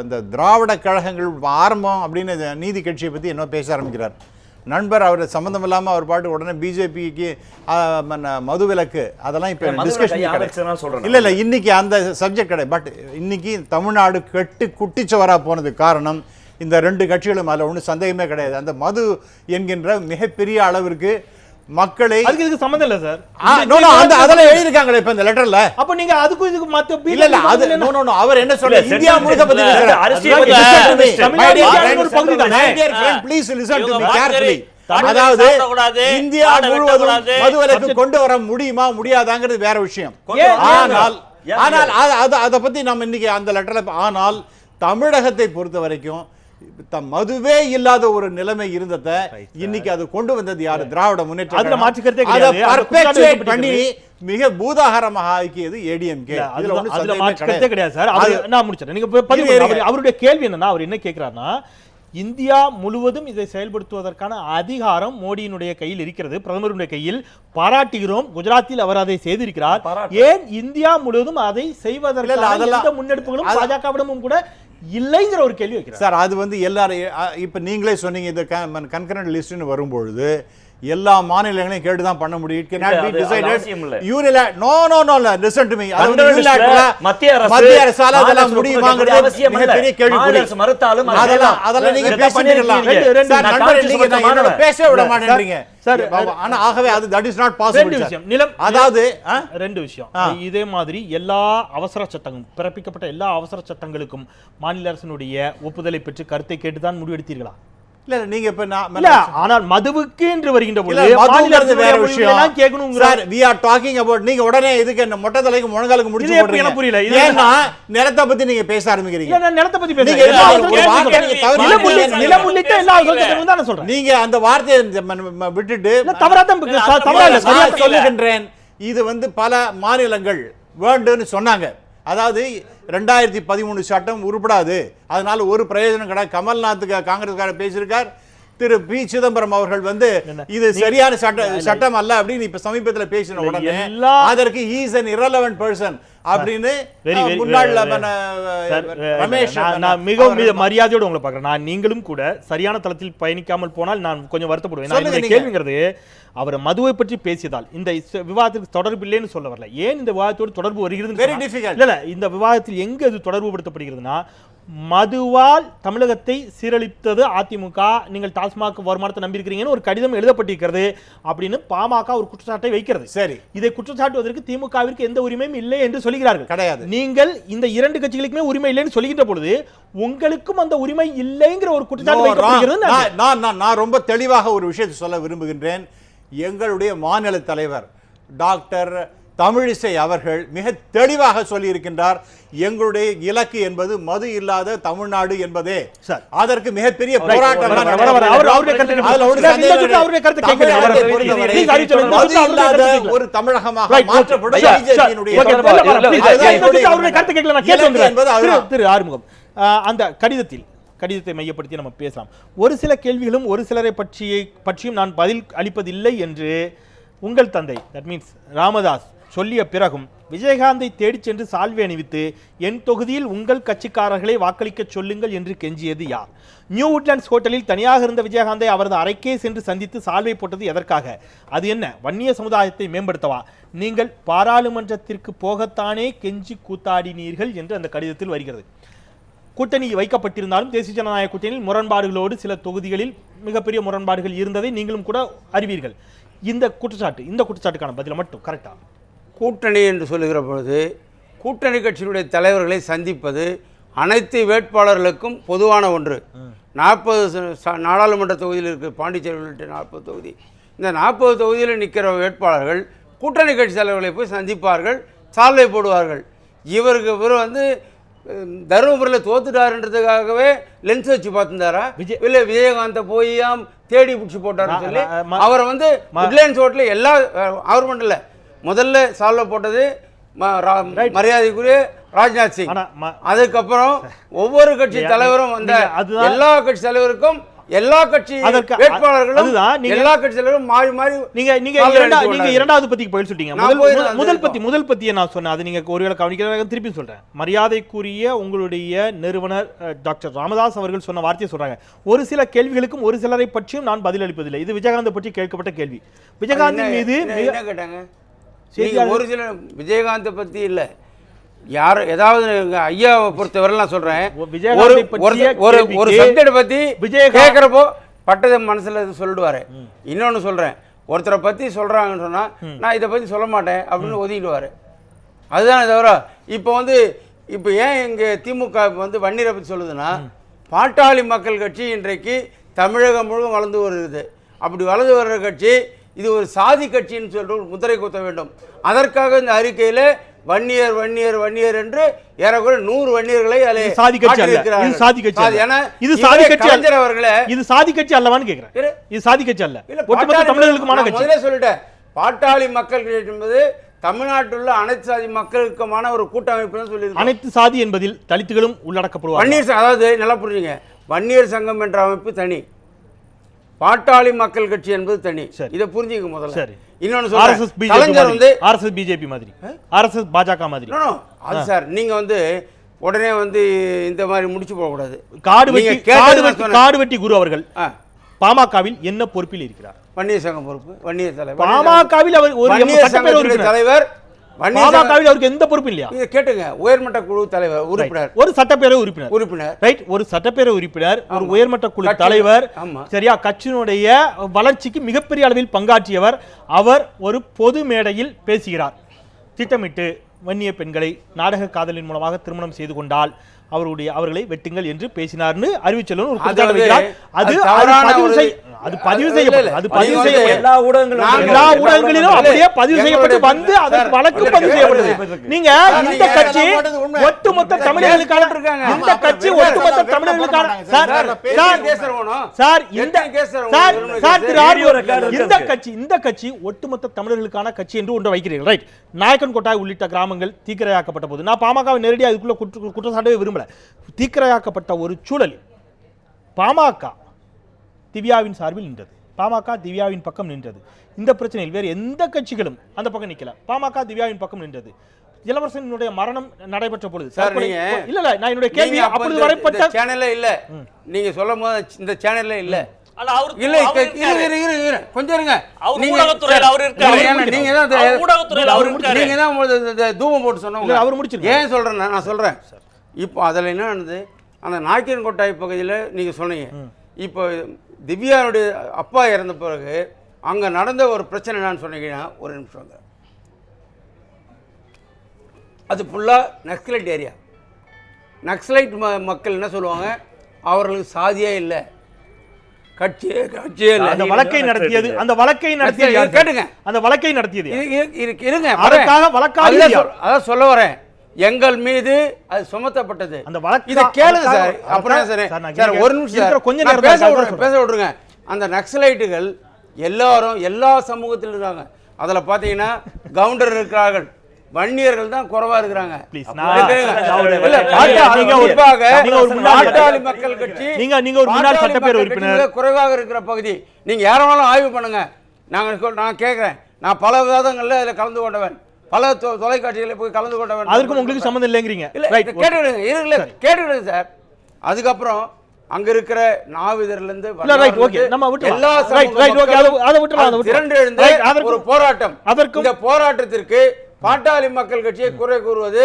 இந்த திராவிட கழகங்கள் ஆரம்பம் அப்படின்னு நீதி கட்சியை பற்றி என்ன பேச ஆரம்பிக்கிறார். நண்பர் அவர் சம்மந்தம் இல்லாமல் அவர் பாட்டு உடனே பிஜேபிக்கு மதுவிலக்கு அதெல்லாம் இப்போ டிஸ்கஷன் இல்லை. இன்னைக்கு அந்த சப்ஜெக்ட் கிடையாது. பட் இன்னைக்கு தமிழ்நாடு கெட்டு குட்டிச்சவரா போனதுக்கு காரணம் இந்த ரெண்டு கட்சிகளும். அதில் ஒன்றும் சந்தேகமே கிடையாது. அந்த மது என்கின்ற மிகப்பெரிய அளவிற்கு மக்களை அதுக்கு சம்பந்தம் இல்ல சார். அதெல்லாம் எழுதிருக்காங்களே இப்ப இந்த லெட்டர்ல. அப்ப நீங்க அதுக்கு இதுக்கு மத்த இல்ல இல்ல அது நோ அவர் என்ன சொல்றாரு, இந்தியா முழுக்க பத்தி please listen to me carefully. அதாவது இந்தியா முழுவதும் மதுவிலக்கு கொண்டு வர முடியுமா முடியாதாங்கிறது வேற விஷயம். ஆனால் அதை பத்தி நம்ம இன்னைக்கு அந்த லெட்டர்ல. ஆனால் தமிழகத்தை பொறுத்த வரைக்கும் மதுவே இல்லாத ஒரு நிலைமை இருந்ததை இன்னைக்கு அது கொண்டு வந்தது யாரு? திராவிட முன்னேற்ற பண்ணி மிக பூதாகரமாக ஆக்கியது ஏடிஎம்கே. அதுல மாற்றமே கிடையாது சார். நான் முடிச்சேன். நீங்க அவருடைய கேள்வி என்னன்னா, அவர் என்ன கேட்கிறாருன்னா, இந்தியா முழுவதும் இதை செயல்படுத்துவதற்கான அதிகாரம் மோடியினுடைய கையில் இருக்கிறது, பிரதமருடைய கையில். பாராட்டுகிறோம், குஜராத்தில் அவர் அதை செய்திருக்கிறார். ஏன் இந்தியா முழுவதும் அதை செய்வதற்கான முன்னெடுப்புகளும் பாஜகவிடமும் கூட இல்லைங்கிற ஒரு கேள்வி வைக்கிறார் சார். அது வந்து எல்லாரும் இப்ப நீங்களே சொன்னீங்க, இந்த கன்கரண்ட் லிஸ்ட்னு வரும்பொழுது எல்லா மாநிலங்களையும் கேட்டு தான் பண்ண முடியும். It cannot இல்ல, be அது decided அவசியம் இல்ல. No, listen to me. அது வந்து கண்டன லிஸ்ட்ல unilateral மத்திய அரசு மத்திய அரசால அதெல்லாம் மாநில அரசு முடியுமாங்கிறது அவசியம் இல்ல. மிகப்பெரிய கேள்விக்குறி. மாநில அரசு மறுத்தாலும் அதெல்லாம் நீங்க இதை பேசிட்டு இருக்கலாம். பண்ணிருக்கீங்க. சார், நான் நண்பரே, கான்ஸ்டியூஷன் நீங்க கொடுத்த என்னோட மாணவன். பேசவே விட மாட்டேன்றீங்க. சார், ஆனா ஆகவே அது that is not ரெண்டு possible. விஷயம். நிலம் அதாவது ரெண்டு விஷயம். இதே மாதிரி எல்லா அவசர சட்டங்களும் பிறப்பிக்கப்பட்ட எல்லா அவசர சட்டங்களுக்கும் மாநில அரசினுடைய ஒப்புதலை பெற்று கருத்தை கேட்டுதான் முடிவெடுத்தீர்களா? இல்ல நீங்க இப்ப இல்ல, ஆனால் மதுவுக்கு என்று வருகின்ற இல்ல, பொழுது மாநில மதுங்கிறது அரசினுடைய வேற முடிவுகளை விஷயம். எல்லாம் கேட்கணுங்கிற sir, we are talking about நீங்க உடனே இதுக்கு என்ன மொட்டை தலைக்கு முழங்காலுக்கு முடிச்சு இது எப்படி போடுறீங்க? எனக்கு புரியல. இது ஏன்னா நிலத்தை பத்தி நீங்க பேச ஆரம்பிக்கிறீங்க. இல்ல, நான் நிலத்தை பத்தி நீங்க பேசுறேன். எல்லா எல்லா ஒரு அவசர வார்த்தை சட்டங்களும் நீங்க தவறு நிலம் உள்ளிட்ட எல்லா அவசர சட்டங்களும் தான் நான் சொல்றேன். நீங்க அந்த வார்த்தையை விட்டுட்டு இல்ல, தவறா தான் தவறா இல்ல, சரியா நான் சொல்லுகின்றேன். இது வந்து பல மாநிலங்கள் வேண்டுன்னு சொன்னாங்க. அதாவது 2013 சட்டம் உருப்படாது, அதனால ஒரு பிரயோஜனம் கிடையாது. கமல்நாத்துக்கு காங்கிரஸ்காரர் பேசியிருக்கார். திரு பி சிதம்பரம் அவர்கள் வந்து இது சரியான சட்டம் அல்ல அப்படின்னு இப்ப சமீபத்துல பேசின உடனே அதற்கு he is an irrelevant person அப்படின்னு முன்னாள் ரமேஷ், நான் மிகவும் மரியாதையோடு உங்களை பார்க்கிறேன். நான் நீங்களும் கூட சரியான தளத்தில் பயணிக்காமல் போனால் நான் கொஞ்சம் வருத்தப்படுவேன். என்னுடைய கேள்விங்கிறது, அவர் மதுவை பற்றி பேசியதால் இந்த விவாதத்துக்கு தொடர்பு இல்லைன்னு சொல்ல வரல. ஏன் இந்த விவாதத்தோடு தொடர்பு வருகிறது? Very difficult. இல்ல, இந்த விவாதத்தில் எங்க அது தொடர்பு படுத்தப்படுகிறதுனா, மதுவால் தமிழகத்தை சீரழித்தது அதிமுக, நீங்கள் டாஸ்மாக் வருமானத்தை நம்பியிருக்கிறீங்கன்னு ஒரு கடிதம் எழுதப்பட்டிருக்கிறது அப்படின்னு பாமக ஒரு குற்றச்சாட்டை வைக்கிறது. சரி, இதை குற்றச்சாட்டுவதற்கு திமுகவிற்கு எந்த உரிமையும் இல்லை என்று சொல்கிறார்கள். கிடையாது. நீங்கள் இந்த இரண்டு கட்சிகளுக்குமே உரிமை இல்லைன்னு சொல்லுகின்ற பொழுது உங்களுக்கும் அந்த உரிமை இல்லைங்கிற ஒரு குற்றச்சாட்டு வைக்கப்படுகிறது. நான் ரொம்ப தெளிவாக ஒரு விஷயத்தை சொல்ல விரும்புகின்றேன். எங்களுடைய மாநில தலைவர் டாக்டர் தமிழிசை அவர்கள் மிக தெளிவாக சொல்லி இருக்கின்றார், எங்களுடைய இலக்கு என்பது மது இல்லாத தமிழ்நாடு என்பதே. அதற்கு மிகப்பெரிய போராட்டம் ஒரு தமிழகமாக மாற்றப்படும். திரு ஆறுமுகம், அந்த கடிதத்தை மையப்படுத்தி நம்ம பேசலாம். ஒரு சில கேள்விகளும் ஒரு சிலரை பற்றியும் நான் பதில் அளிப்பதில்லை என்று உங்கள் தந்தை தட் மீன்ஸ் ராமதாஸ் சொல்லிய பிறகும் விஜயகாந்தை தேடிச் சென்று சால்வை அணிவித்து என் தொகுதியில் உங்கள் கட்சிக்காரர்களை வாக்களிக்க சொல்லுங்கள் என்று கெஞ்சியது யார்? நியூ உட்லண்ட்ஸ் ஹோட்டலில் தனியாக இருந்த விஜயகாந்தை அவரது அறைக்கே சென்று சந்தித்து சால்வை போட்டது எதற்காக? அது என்ன, வன்னிய சமுதாயத்தை மேம்படுத்தவா? நீங்கள் பாராளுமன்றத்திற்கு போகத்தானே கெஞ்சி கூத்தாடினீர்கள் என்று அந்த கடிதத்தில் வருகிறது. கூட்டணி வைக்கப்பட்டிருந்தாலும் தேசிய ஜனநாயக கூட்டணியில் முரண்பாடுகளோடு சில தொகுதிகளில் மிகப்பெரிய முரண்பாடுகள் இருந்ததை நீங்களும் கூட அறிவீர்கள். இந்த குற்றச்சாட்டுக்கான பதில மட்டும் கரெக்டா? கூட்டணி என்று சொல்லுகிற பொழுது கூட்டணி கட்சியினுடைய தலைவர்களை சந்திப்பது அனைத்து வேட்பாளர்களுக்கும் பொதுவான ஒன்று. 40 நாடாளுமன்ற தொகுதியில் இருக்குது, பாண்டிச்சேரி உள்ளிட்ட 40 தொகுதி. இந்த 40 தொகுதியில் நிற்கிற வேட்பாளர்கள் கூட்டணி கட்சி தலைவர்களை போய் சந்திப்பார்கள், சால்வை போடுவார்கள். இவர் வந்து தருமபுரியில் தோத்துட்டாருன்றதுக்காகவே லென்ஸ் வச்சு பார்த்துருந்தாரா? இல்லை விஜயகாந்தை போயாம் தேடி பிடிச்சி போட்டாருன்னு சொல்லி அவரை வந்து உட்லண்ட்ஸ் ஹோட்டலில் எல்லா அவர் மட்டும் இல்லை, முதல்ல சால்வை போட்டது மரியாதைக்குரிய ராஜ்நாத் சிங். அதுக்கப்புறம் ஒவ்வொரு கட்சி தலைவரும் வந்த எல்லா கட்சி தலைவருக்கும் எல்லா கட்சி வேட்பாளர்களும் எல்லா கட்சி தலைவரும் மாறி மாறி நீங்க இரண்டாவது பத்திக்கு பதில் சொல்லிட்டீங்க. முதல் பத்தியை நான் சொன்னேன், அது நீங்க ஒருவேளை கவனிக்க திருப்பி சொல்றேன். மரியாதைக்குரிய உங்களுடைய நிறுவனர் டாக்டர் ராமதாஸ் அவர்கள் சொன்ன வார்த்தையை சொல்றாங்க, ஒரு சில கேள்விகளுக்கும் ஒரு சிலரை பற்றியும் நான் பதில் அளிப்பதில்லை. இது விஜயகாந்த் பற்றி கேட்கப்பட்ட கேள்வி. விஜயகாந்த் மீது என்ன கேட்டாங்க? ஒரு சில விஜயகாந்தை பத்தி இல்லை, யார் ஏதாவது ஐயாவை பொறுத்தவரை நான் சொல்றேன், ஒரு சப்ஜெக்ட் பத்தி கேட்கிறப்போ பட்டதை மனசுல சொல்லிடுவாரு. இன்னொன்னு சொல்றேன், ஒருத்தரை பத்தி சொல்றாங்கன்னு சொன்னா நான் இதை பத்தி சொல்ல மாட்டேன் அப்படின்னு ஒதுக்கிடுவாரு. அதுதான் தவிர இப்போ ஏன் இங்க திமுக வந்து வன்னியரை பத்தி சொல்லுதுன்னா, பாட்டாளி மக்கள் கட்சி இன்றைக்கு தமிழகம் முழுவதும் வளர்ந்து வருகிறது. அப்படி வளர்ந்து வர்ற கட்சி இது ஒரு சாதி கட்சின்னு சொல்லிட்டு முத்திரை குத்த வேண்டும். அதற்காக இந்த அறிக்கையில வன்னியர் வன்னியர் வன்னியர் என்று ஏறக்குறைய 100 வன்னியர்களை இது சாதி கட்சி அல்லவான்னு கேக்குறேன். இது சாதி கட்சி அல்ல, ஒட்டுமொத்த தமிழர்களுக்குமான கட்சி. முதல்ல சொல்லிட்டேன், பாட்டாளி மக்கள் கட்சி என்பது தமிழ்நாட்டில் உள்ள அனைத்து சாதி மக்களுக்குமான ஒரு கூட்டமைப்பு சொல்லி. அனைத்து சாதி என்பதில் தலித்துகளும் உள்ளடக்கப்படுவார். வன்னியர், அதாவது நல்லா புரிஞ்சுங்க, வன்னியர் சங்கம் என்ற அமைப்பு தனி, பாட்டாளி மக்கள் கட்சி என்பது தனி. இதை புரிஞ்சுக்க முதல்ல. சரி, இன்னொன்னு கலைஞர் வந்து ஆர்எஸ்எஸ் பிஜேபி மாதிரி, ஆர்எஸ்எஸ் பாஜக மாதிரி அது சார், நீங்க வந்து உடனே வந்து இந்த மாதிரி முடிச்சு போக கூடாது. காடு வெட்டி குரு அவர்கள் பாமகவில் என்ன பொறுப்பில் இருக்கிறார்? வன்னியர் சங்கம் பொறுப்பு, வன்னியர் தலைவர். பாமகவில் அவர் ஒரு வன்னியர் சட்டப்பேரவை சங்கத்துடைய உறுப்பினர். தலைவர். பாமகவில் அவருக்கு எந்த பொறுப்பும் இல்லையா? இதை கேட்டுங்க. உயர்மட்ட குழு தலைவர், உறுப்பினர், ஒரு சட்டப்பேரவை உறுப்பினர், ரைட், ஒரு சட்டப்பேரவை உறுப்பினர், ஒரு உயர்மட்ட குழு தலைவர், சரியா, கட்சியினுடைய வளர்ச்சிக்கு மிகப்பெரிய அளவில் பங்காற்றியவர். அவர் ஒரு பொது மேடையில் பேசுகிறார். திட்டமிட்டு வன்னிய பெண்களை நாடக காதலின் மூலமாக திருமணம் செய்து கொண்டால் அவர்களை வெட்டுங்கள் என்று பேசினார்னு அறிவிச்செல்வன் ஒரு குற்றச்சாட்டு வைக்கிறார். அது பதிவு செய்யப்பட்டது. எல்லா ஊடகங்களிலும் அப்படியே பதிவு செய்யப்பட்டு வந்து அதற்கு வழக்கு பதிவு செய்யப்பட்டது. நீங்க இந்த கட்சி ஒட்டுமொத்த தமிழர்களுக்கான இந்த கட்சி ஒட்டுமொத்த தமிழர்களுக்கான இந்த கட்சி ஒட்டுமொத்த தமிழர்களுக்கான கட்சி என்று ஒன்று வைக்கிறீர்கள், ரைட்? நாயக்கன் கொட்டாய் உள்ளிட்ட கிராமங்கள் தீக்கிரையாக்கப்பட்ட போது நான் பாமகவை நேரடியாக அதுக்குள்ள குற்றச்சாட்டவே விரும்பல. தீக்கிரையாக்கப்பட்ட ஒரு சூழலில் பாமக திவ்யாவின் சார்பில் நின்றது, பாமக திவ்யாவின் பக்கம் நின்றது. இந்த பிரச்சனையில் வேறு எந்த கட்சிகளும் அந்த பக்கம் நிக்கல, பாமக திவ்யாவின் பக்கம் நின்றது. இளவரசனுடைய மரணம் நடைபெற்ற பொழுது இல்ல நான் என்னுடைய கேள்வி அப்பொழுது வரைப்பட்ட சேனல்ல இல்ல, நீங்க சொல்லும் போது இந்த சேனல்ல இல்ல. இல்ல கொஞ்சம் இருங்க. நீங்க தான் தூமம் போட்டு சொன்னவங்க. அவர் முடிச்சிருக்காரு. ஏன் சொல்றேன் நான் சொல்றேன். இப்போ அதில் என்ன நடந்தது, அந்த நாயக்கன் கொட்டாய் பகுதியில் நீங்கள் சொன்னீங்க. இப்போ திவ்யாவுடைய அப்பா இறந்த பிறகு அங்கே நடந்த ஒரு பிரச்சனை என்னன்னு சொன்னீங்கன்னா, ஒரு நிமிஷம் வந்து, அது ஃபுல்லாக நக்சலைட் ஏரியா. நக்சலைட் மக்கள் என்ன சொல்லுவாங்க, அவர்களுக்கு சாதியே இல்லை, கட்சியே இல்லை. அந்த வழக்கை நடத்தியது கேட்டுங்க. அந்த வழக்கை நடத்தியது இருங்க, அதான் சொல்ல வரேன். எங்கள் மீது அது சுமத்தப்பட்டது. அந்த வழக்கு இதை கேளுங்க சார். அப்புறம் சார் ஒரு நிமிஷம் கொஞ்சம் பேச விடுங்க. அந்த நக்சலைட்டுகள் எல்லாரும் எல்லா சமூகத்திலும் இருக்காங்க. அதில் பார்த்தீங்கன்னா கவுண்டர் இருக்கிறார்கள், வன்னியர்கள் தான் குறைவா இருக்கிறாங்க. பாட்டாளி மக்கள் கட்சி குறைவாக இருக்கிற பகுதி நீங்க யாராலும் ஆய்வு பண்ணுங்க. நான் கேட்கிறேன், நான் பல விவாதங்கள்ல அதில் கலந்து கொண்டவன், பல தொலைக்காட்சிகளை போய் கலந்து கொண்டவன். அதுக்கும் உங்களுக்கு சம்மந்தம் இல்லைங்கிறீங்க. கேட்டுடுங்க சார். அதுக்கப்புறம் அங்க இருக்கிற நாவிதர்ல இருந்து எல்லா திரண்டு எழுந்து ஒரு போராட்டம். இந்த போராட்டத்திற்கு பாட்டாளி மக்கள் கட்சியை குறை கூறுவது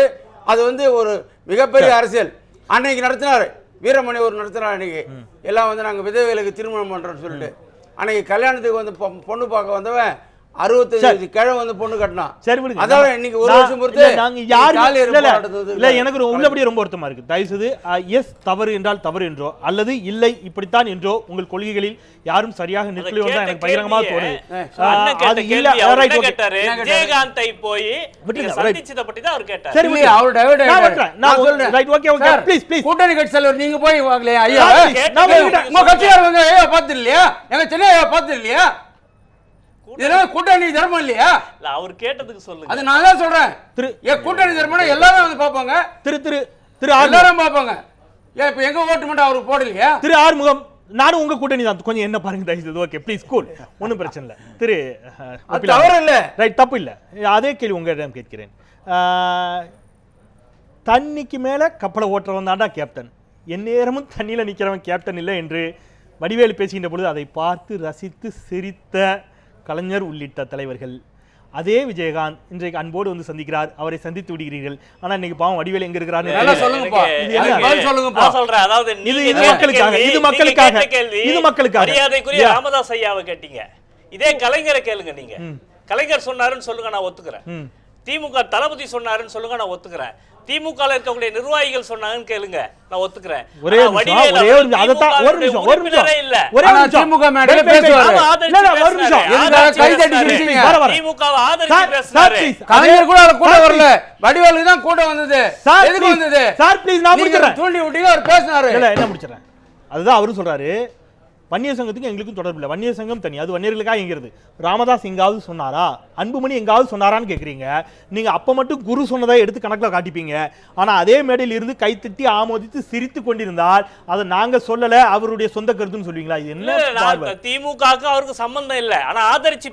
அது ஒரு மிகப்பெரிய அரசியல். அன்னைக்கு நடத்தினார் வீரமணி ஒரு நடத்தினார். அன்னைக்கு எல்லாம் நாங்க விதவைகளுக்கு திருமணம் பண்றோம்னு சொல்லிட்டு அன்னைக்கு கல்யாணத்துக்கு பொண்ணு பார்க்க வந்தவன் 65 கிழமை பொண்ணு கட்டினான். அதாவது இன்னைக்கு ஒரு வருஷம் பொறுத்து எனக்கு உள்ளபடியே ரொம்ப வருத்தமா இருக்கு. தயவுசெய்து எஸ் தவறு என்றால் தவறு என்றோ அல்லது இல்லை இப்படித்தான் என்றோ உங்கள் கொள்கைகளில் யாரும் சரியாக நிற்கலையோ தான் எனக்கு பகிரங்கமா தோணுது. விஜயகாந்தை போய் சந்திச்சத பத்தி தான் அவர் கேட்டார். சரி அவர் நான் சொல்றேன். ரைட் ஓகே ஓகே ப்ளீஸ் கூட்டணி கட்சி தலைவர் நீங்க போய் வாங்களே ஐயா. உங்க கட்சியாரங்க ஐயா பாத்து இல்லையா? எங்க சென்னை ஐயா பாத்து இல்லையா? இதெல்லாம் கூட்டணி தர்மம் இல்லையா? அவர் கேட்டதுக்கு சொல்லுங்க. அது நான் தான் சொல்றேன். கூட்டணி தர்மம்னா எல்லாரும் பாப்பாங்க. எல்லாரும் பாப்பாங்க. இப்ப எங்க ஓட்டு மட்டும் அவருக்கு போடலையா? திரு ஆறுமுகம், நானும் உங்க கூட்டணி தான். கொஞ்சம் என்ன பாருங்க தயவுசெய்து. ஓகே ப்ளீஸ் கூல், ஒன்றும் பிரச்சனை இல்லை. திரு தவறு இல்லை, ரைட், தப்பு இல்லை. அதே கேள்வி உங்களிடம் கேட்கிறேன். தண்ணிக்கு மேல கப்பலை ஓட்டுறவன் தாண்டா கேப்டன், எந்நேரமும் தண்ணியில நிக்கிறவன் கேப்டன் இல்லை என்று வடிவேலு பேசுகின்ற பொழுது அதை பார்த்து ரசித்து சிரித்த கலைஞர் உள்ளிட்ட தலைவர்கள். அதே விஜயகாந்த் இன்றைக்கு அன்போடு சந்திக்கிறார், அவரை சந்தித்து விடுகிறீர்கள். ஆனா இன்னைக்கு பாவம் வடிவேலு எங்க இருக்கிறாரு? இது மக்களுக்காக. மரியாதைக்குரிய ராமதாஸ் ஐயாவை கேட்டீங்க, இதே கலைஞரை கேளுங்க. நீங்க கலைஞர் சொன்னாருன்னு சொல்லுங்க, நான் ஒத்துக்கிறேன். திமுக தளபதி சொன்னாருன்னு சொல்லுங்க, நான் ஒத்துக்கிறேன். திமுக இருக்கக்கூடிய நிர்வாகிகள் சொன்னாங்கன்னு கேளுங்க, நான் ஒத்துக்கிறேன். அதுதான் அவரும் சொல்றாரு. வன்னியர் சங்கத்துக்கு எங்களுக்கும் தொடர்பு இல்லை, வன்னியர் சங்கம் தனி, அது வன்னியர்களுக்காக எங்கிறது. ராமதாஸ் எங்காவது சொன்னாரா, அன்புமணி எங்காவது சொன்னாரான்னு கேட்குறீங்க. நீங்க அப்ப மட்டும் குரு சொன்னதை எடுத்து கணக்கில் காட்டிப்பீங்க. ஆனா அதே மேடையில் இருந்து கைத்தட்டி ஆமோதித்து சிரித்து கொண்டிருந்தால் அதை நாங்க சொல்லல, அவருடைய சொந்த கருத்துன்னு சொல்லுவீங்களா? இது என்ன? திமுகவுக்கு அவருக்கு சம்பந்தம் இல்லை, ஆனா ஆதரிச்சு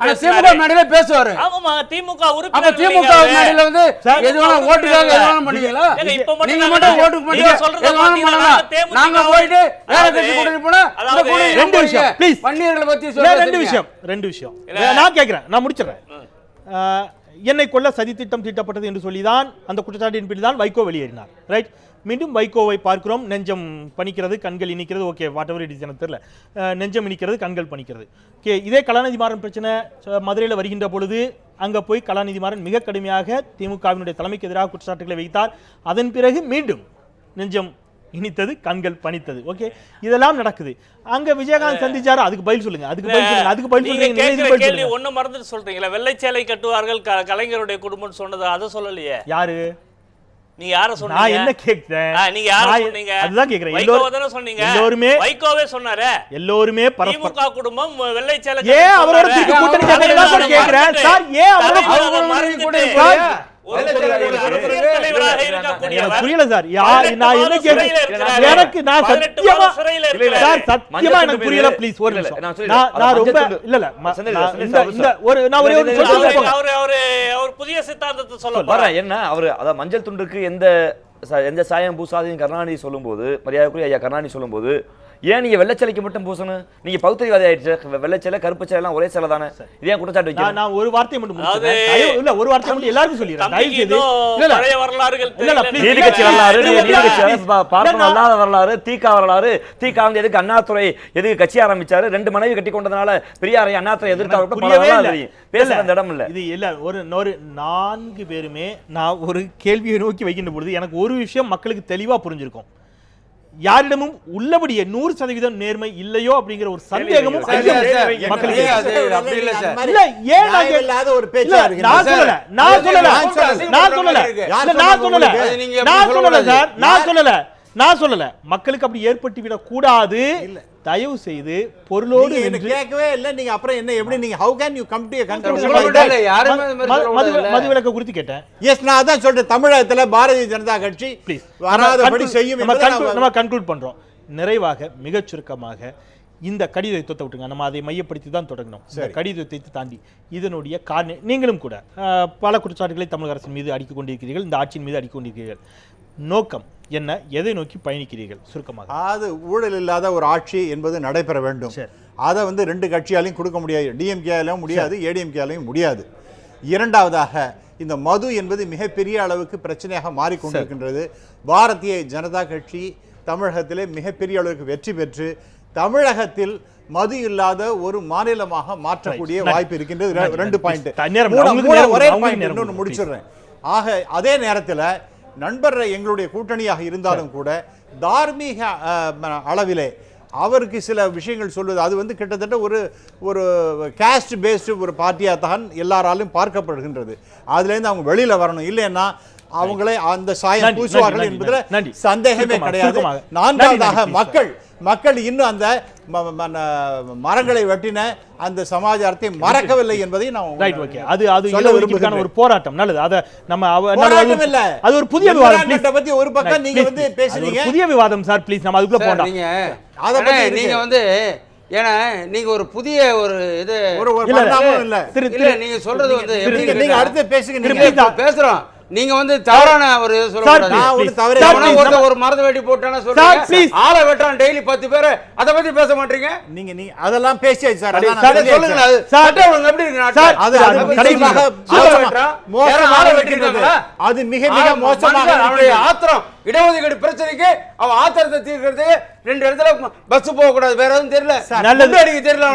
பேசுவாரு. ஆமா, திமுக உறுப்பினர் திமுக மேடையில வந்து எதுவான ஓட்டுக்காக எதுவான பண்ணீங்களா? நீங்க மட்டும் ஓட்டுக்கு மட்டும் எதுவான பண்ணலாம். நாங்க போயிட்டு வேற கட்சி கூட்டணி போனா ரெண்டு விஷயம் ப்ளீஸ். வன்னியர்களை பத்தி ரெண்டு விஷயம் நான் கேட்கிறேன், நான் முடிச்சிடுறேன். என்னை கொல்ல சதி திட்டம் தீட்டப்பட்டது என்று சொல்லிதான் அந்த குற்றச்சாட்டின் பின் தான் வைகோ வெளியேறினார். ரைட். மீண்டும் வைகோவை பார்க்கிறோம். நெஞ்சம் பணிக்கிறது, கண்கள் இனிக்கிறது. Okay, whatever it is, எனக்கு தெரியல. நெஞ்சம் இனிக்கிறது, கண்கள் பணிக்கிறது. ஓகே, இதே கலாநிதி மாறன் பிரச்சனை மதுரையில் வருகின்ற பொழுது அங்கே போய் கலாநிதி மாறன் மிக கடுமையாக திமுகவினுடைய தலைமைக்கு எதிராக குற்றச்சாட்டுகளை வைத்தார். அதன் பிறகு மீண்டும் நெஞ்சம் இனித்தது, கண்கள் பணித்தது. ஓகே, இதெல்லாம் நடக்குது. அங்க விஜயகாந்த் சந்திச்சாரு, அதுக்கு பதில் சொல்லுங்க. அதுக்கு பதில் சொல்லுங்க. ஒண்ணு மறந்துட்டு சொல்றீங்களா? வெள்ளை சேலை கட்டுவார்கள் கலைஞருடைய குடும்பம் சொன்னது, அதை சொல்லலையே. யாரு? நீங்க யார சொன்னீங்க? நான் என்ன கேக்குறேன்? நீங்க யார சொன்னீங்க? அதுதான் கேக்குறேன். வைகோவை தான சொன்னீங்க. எல்லாரும் வைகோவே சொன்னாரே. எல்லாரும் திமுக குடும்பம் வெள்ளை சேலை ஏன் அவரோட திருப்பி கூட்டணி சேர்ந்ததா கேக்குறேன் சார். ஏன் அவரோட கூட்டணி சார்? புரியல சார். நான் என்ன கேக்குறேன், எனக்கு நான் சத்தியமா சார், சத்தியமா எனக்கு புரியல. ப்ளீஸ் ஒரு நிமிஷம். நான் ரொம்ப இல்ல இந்த ஒரு நான் ஒரே ஒரு அவர் புதிய சித்தாந்தத்தை சொல்ல வரேன். என்ன அவர் அத மஞ்சள் துண்டுக்கு எந்த சாயம் பூசாதையும் கருணாநிதி சொல்லும்போது, மரியாதைக்குரிய ஐயா கருணாநிதி சொல்லும்போது, ஏன் நீங்க வெள்ளச்சலைக்கு மட்டும் பூசணும்? நீங்க பௌத்தரிவாதி ஆயிடுச்சு. வெள்ளச்சலை கருப்பு சேலை எல்லாம் ஒரே சேலை தானே. இதே குற்றச்சாட்டு வைக்கிறேன். நான் ஒரு வார்த்தை மட்டும் இல்ல, ஒரு வார்த்தை மட்டும் எல்லாருக்கும் சொல்லிடுறேன். தயவு செய்து பழைய வரலாறுகள் நீதிக்கட்சி வரலாறு, நீதிக்கட்சி பார்ப்பன அல்லாத வரலாறு, தீகா வரலாறு. தீகா வந்து எதுக்கு அண்ணாதுரை எதுக்கு கட்சி ஆரம்பிச்சாரு, 2 மனைவி கட்டி கொண்டதுனால பெரியாரை அண்ணாதுரை எதிர்த்து பேச அந்த இடம் இல்ல. இது இல்ல. ஒரு 4 பேருமே நான் ஒரு கேள்வியை நோக்கி வைக்கின்ற பொழுது எனக்கு ஒரு விஷயம் மக்களுக்கு தெளிவா புரிஞ்சிருக்கும். யாரிடமும் உள்ளபடியே 100% நேர்மை இல்லையோ அப்படிங்கிற ஒரு சந்தேகமும் மக்களுக்கு. நான் சொல்லல மக்களுக்கு அப்படி ஏற்பட்டு விட கூடாது. தயவு செய்து பொருளோடு கேட்கவே இல்லை. நீங்க அப்புறம் என்ன எப்படி நீங்க how can you come to a conclusion? மதுவிலக்கு குறித்து கேட்டேன். எஸ், நான் அதான் சொல்றேன். தமிழகத்துல பாரதிய ஜனதா கட்சி ப்ளீஸ் வராதபடி செய்யும். நம்ம கன்க்ளூட் பண்றோம். நிறைவாக மிகச் சுருக்கமாக இந்த கடித யுத்தத்தை விட்டுங்க. நம்ம அதை மையப்படுத்தி தான் தொடங்கணும். கடித யுத்தத்தை தாண்டி இதனுடைய காரணம் நீங்களும் கூட பல குற்றச்சாட்டுகளை தமிழக அரசின் மீது அடித்துக் கொண்டிருக்கிறீர்கள், இந்த ஆட்சியின் மீது அடித்துக் கொண்டிருக்கிறீர்கள். நோக்கம் என்ன? எதை நோக்கி பயணிக்கிறீர்கள்? சுருக்கமாக. அது ஊழல் இல்லாத ஒரு ஆட்சி என்பது நடைபெற வேண்டும். அதை வந்து 2 கட்சியாலையும் கொடுக்க முடியாது. டிஎம்கேலையும் முடியாது, ஏடிஎம்கேலையும் முடியாது. இரண்டாவதாக இந்த மது என்பது மிகப்பெரிய அளவுக்கு பிரச்சனையாக மாறிக்கொண்டிருக்கின்றது. பாரதிய ஜனதா கட்சி தமிழகத்திலே மிகப்பெரிய அளவுக்கு வெற்றி பெற்று தமிழகத்தில் மது இல்லாத ஒரு மாநிலமாக மாற்றக்கூடிய வாய்ப்பு இருக்கின்றது. 2 பாயிண்ட். ஒரே பாயிண்ட் இன்னொன்று முடிச்சிடுறேன். ஆக அதே நேரத்தில் நண்பர் எங்களுடைய கூட்டணியாக இருந்தாலும் கூட தார்மீக அளவிலே அவருக்கு சில விஷயங்கள் சொல்வது, அது வந்து கிட்டத்தட்ட ஒரு கேஸ்ட் பேஸ்டு ஒரு பார்ட்டியாக தான் எல்லாராலும் பார்க்கப்படுகின்றது. அதுலேருந்து அவங்க வெளியில் வரணும். இல்லைன்னா அவங்களே அந்த சாயம் பூசுவார்கள் என்பதில் சந்தேகமே கிடையாது. 4வதாக மக்கள் இன்னும் அந்த மரங்களை வெட்டின அந்த சமாச்சாரத்தை மறக்கவில்லை என்பதை நான் ஒரு போராட்டம். நல்லது. அத நம்ம அது ஒரு புதிய விவாதம் பத்தி ஒரு பக்கம் நீங்க வந்து பேசுறீங்க. புதிய விவாதம் சார், ப்ளீஸ் நம்ம அதுக்குள்ள போறோம். நீங்க வந்து ஏன்னா நீங்க ஒரு புதிய ஒரு இது இல்ல நீங்க சொல்றது வந்து நீங்க அடுத்து பேசுங்க. பேசுறோம். நீங்க வந்து தவறான ஒரு ஒரு மரத்தை வெட்டி போட்டானா சொல்றீங்க, ஆளை வெட்டான் டெய்லி 10 பேர், அத பத்தி பேச மாட்டீங்க. நீங்க அதெல்லாம் பேசியாச்சு சார். சொல்லுங்க எப்படி இருக்கு? அது மிக மிக மோசமாக ஆத்திரம் இடஒதுக்கீடு பிரச்சனைக்கு அவன் ஆத்திரத்தை தீர்க்கிறதுக்கு 2 இடத்துல பஸ் போக கூடாது, வேற எதுவும் தெரியல.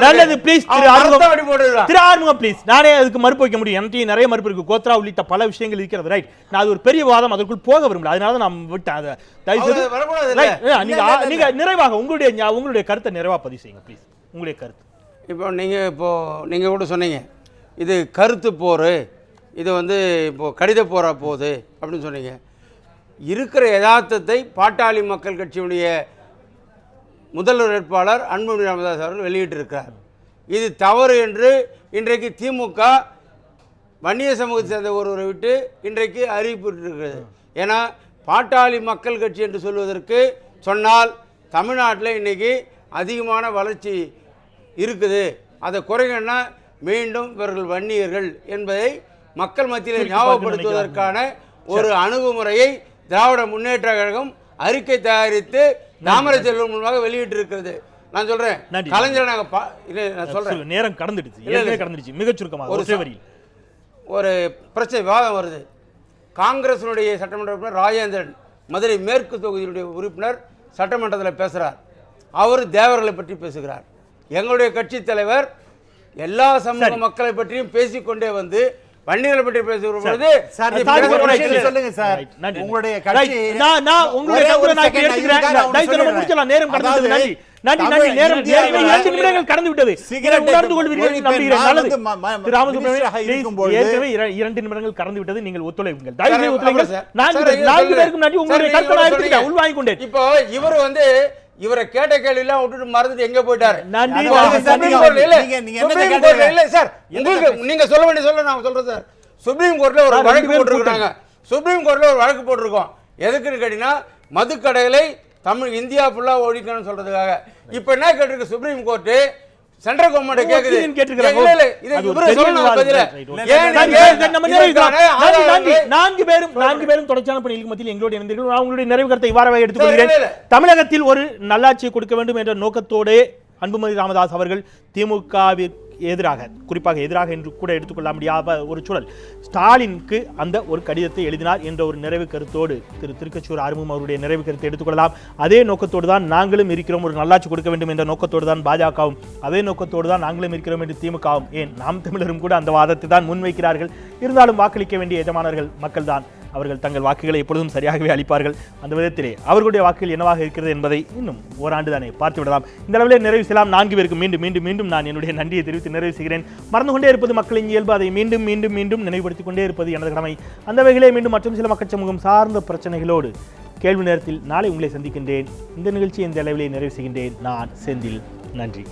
நல்லது. Please Thiru Arumugam please. நானே அதுக்கு மறுப்பு வைக்க முடியும். எனக்கு நிறைய மறுப்பு இருக்கு. கோத்ரா உள்ளிட்ட பல விஷயங்கள் இருக்கிறது. ரைட். நான் அது ஒரு பெரிய வாதம், அதற்குள் போக விரும்பல. அதனால நான் விட்டேன். அதை நீங்க நிறைவாக உங்களுடைய கருத்தை நிறைவா பதிவு செய்யுங்க ப்ளீஸ். உங்களுடைய கருத்து. நீங்க கூட சொன்னீங்க இது கருத்து போர், இது வந்து இப்போ கடித போரா போகுது அப்படின்னு சொன்னீங்க. இருக்கிற யதார்த்தத்தை பாட்டாளி மக்கள் கட்சியுடைய முதல்வர் வேட்பாளர் அன்புமணி ராமதாஸ் அவர்கள் வெளியிட்டிருக்கிறார். இது தவறு என்று இன்றைக்கு திமுக வன்னிய சமூகத்தை சேர்ந்த ஒருவரை விட்டு இன்றைக்கு அறிவிப்பிட்டிருக்கிறது. ஏன்னா பாட்டாளி மக்கள் கட்சி என்று சொல்வதற்கு சொன்னால் தமிழ்நாட்டில் இன்றைக்கி அதிகமான வளர்ச்சி இருக்குது, அதை குறைங்கன்னா மீண்டும் இவர்கள் வன்னியர்கள் என்பதை மக்கள் மத்தியில் ஞாபகப்படுத்துவதற்கான ஒரு அணுகுமுறையை திராவிட முன்னேற்ற கழகம் அறிக்கை தயாரித்து தாமரை செல்வம் மூலமாக வெளியிட்டிருக்கிறது. நான் சொல்றேன், நன்றி. கலைஞரை நாங்க நான் சொல்றேன், நேரம் கடந்துடுச்சு, இல்ல, இல்ல. ஏற்கனவே கடந்துடுச்சு. மிகச் சுருக்கமாக ஒரு ஒற்றை வரியில். ஒரு பிரச்சனை விவாதம் வருது. காங்கிரஸினுடைய சட்டமன்ற உறுப்பினர் ராஜேந்திரன், மதுரை மேற்கு தொகுதியினுடைய உறுப்பினர், சட்டமன்றத்தில் பேசுகிறார். அவர் தேவர்களை பற்றி பேசுகிறார். எங்களுடைய கட்சி தலைவர் எல்லா சமூக மக்களை பற்றியும் பேசிக்கொண்டே வந்து வன்னியர்களை பற்றி பேசுகிற பொழுது சார், நீ சார், பேசுகிற ஒரு விஷயம் விஷயம் சொல்லுங்க சார். Right, நன்றி. உங்களுடைய Right. கட்சி நான் உங்களுடைய ஒரே ஒரு கருத்தை நான் second, எடுத்துக்கிறேன். இதுக்காக ஒன்று தயவு செய்து சொல்லிடுறேன். முடிச்சலாம். நேரம் கடந்து விட்டது. அதாவது, நன்றி, நன்றி. நேரம் இந்தியாவில் 2 நிமிடங்கள் கடந்து விட்டது. சிகரெட்டை உணர்ந்து கொள்வீர்கள் என்று நம்புகிறேன். நான் நல்லது. வந்து திரு ராமசுப்ரமணியன், மினிஸ்டராக please, இருக்கும்பொழுது ஏற்கனவே 2 நிமிடங்கள் கடந்து விட்டது. நீங்கள் ஒத்துழைப்புங்கள். தயவு செய்து சார், ஒத்துழைங்கள். சார், 4 சார், பேர், 4 பேருக்கும் நன்றி. உங்களுடைய சார், கருத்தை நான் நீங்க எடுத்துக்கிட்டேன். சொல்றீங்க. உள்வாங்கிக் கொண்டேன். இப்போ இவர் வந்து இவரை கேட்ட கேள்வி எல்லாம் விட்டுட்டு மறந்துட்டு எங்க போயிட்டாரு? நன்றி. இப்போ சார், சுப்ரீம் நீங்க- கோர்ட்ல இல்ல, நீங்க என்ன சுப்ரீம் கேட்டீங்க? கோர்ட்ல இல்ல சார், என்ன உங்களுக்கு நீங்க சொல்ல வேண்டிய சொல்ல நான் சொல்றேன் சார். சுப்ரீம் கோர்ட்ல ஒரு சார், வழக்கு 2 பேர் போட்டிருக்காங்க. சுப்ரீம் கோர்ட்ல ஒரு வழக்கு போட்டிருக்கோம். எதுக்குன்னு கேட்டீங்கன்னா, மதுக்கடைகளை இந்தியா ஃபுல்லா ஒழிக்கணும்னு சொல்றதுக்காக. இப்போ என்ன கேட்டிருக்கு சுப்ரீம் கோர்ட்? சென்ட்ரல் கவர்மெண்ட் கேக்குது. opinion கேட்டிருக்காங்க. இல்ல, இல்ல, இதை அது ஒரு இவரே பெரிய சொல்லணும் விவாதம். பதில. Right, okay. ஏன் சரி, நீங்க சரி, நம்ம நிறைவேற்றலாம். இதற்கான நன்றி, நன்றி. ஆதாரங்களை 4 பேரும் தொடர்ச்சியான பணிகளுக்கு மத்தியில் எங்களோடு இணைந்தீர்கள். நான் உங்களுடைய நிறைவு கருத்தை இவ்வாறாக எடுத்துக்கொள்கிறேன். இல்ல, இல்ல. தமிழகத்தில் ஒரு நல்லாட்சியை கொடுக்க வேண்டும் என்ற நோக்கத்தோடு அன்புமணி ராமதாஸ் அவர்கள் திமுகவிற்கு எதிராக, குறிப்பாக எதிராக என்று கூட எடுத்துக்கொள்ள முடியாத ஒரு சூழல், ஸ்டாலினுக்கு அந்த ஒரு கடிதத்தை எழுதினார் என்ற ஒரு நிறைவு கருத்தோடு திரு திருக்கச்சூர் ஆறுமுகம் அவருடைய நிறைவு கருத்தை எடுத்துக்கொள்ளலாம். அதே நோக்கத்தோடு தான் நாங்களும் இருக்கிறோம். ஒரு நல்லாட்சி கொடுக்க வேண்டும் என்ற நோக்கத்தோடு தான் பாஜகவும், அதே நோக்கத்தோடு தான் நாங்களும் இருக்கிறோம் என்று திமுகவும், ஏன் நாம் தமிழரும் கூட அந்த வாதத்தை தான் முன்வைக்கிறார்கள். இருந்தாலும் வாக்களிக்க வேண்டிய எஜமானர்கள் மக்கள் தான். அவர்கள் தங்கள் வாக்குகளை எப்பொழுதும் சரியாகவே அளிப்பார்கள். அந்த விதத்திலே அவர்களுடைய வாக்குகள் என்னவாக இருக்கிறது என்பதை இன்னும் ஓராண்டு தானே பார்த்து விடலாம். இந்த அளவிலே நிறைவு செய்யலாம். 4 பேருக்கு மீண்டும் மீண்டும் மீண்டும் நான் என்னுடைய நன்றியை தெரிவித்து நிறைவு செய்கிறேன். மறந்து கொண்டே இருப்பது மக்களின் இயல்பு. அதை மீண்டும் மீண்டும் மீண்டும் நினைவுபடுத்திக் கொண்டே இருப்பது எனது கடமை. அந்த வகையிலே மீண்டும் மற்றும் சில மக்கள் சமூகம் சார்ந்த பிரச்சனைகளோடு கேள்வி நேரத்தில் நாளை உங்களை சந்திக்கின்றேன். இந்த நிகழ்ச்சியை இந்த அளவிலே நிறைவு செய்கின்றேன். நான் செந்தில். நன்றி.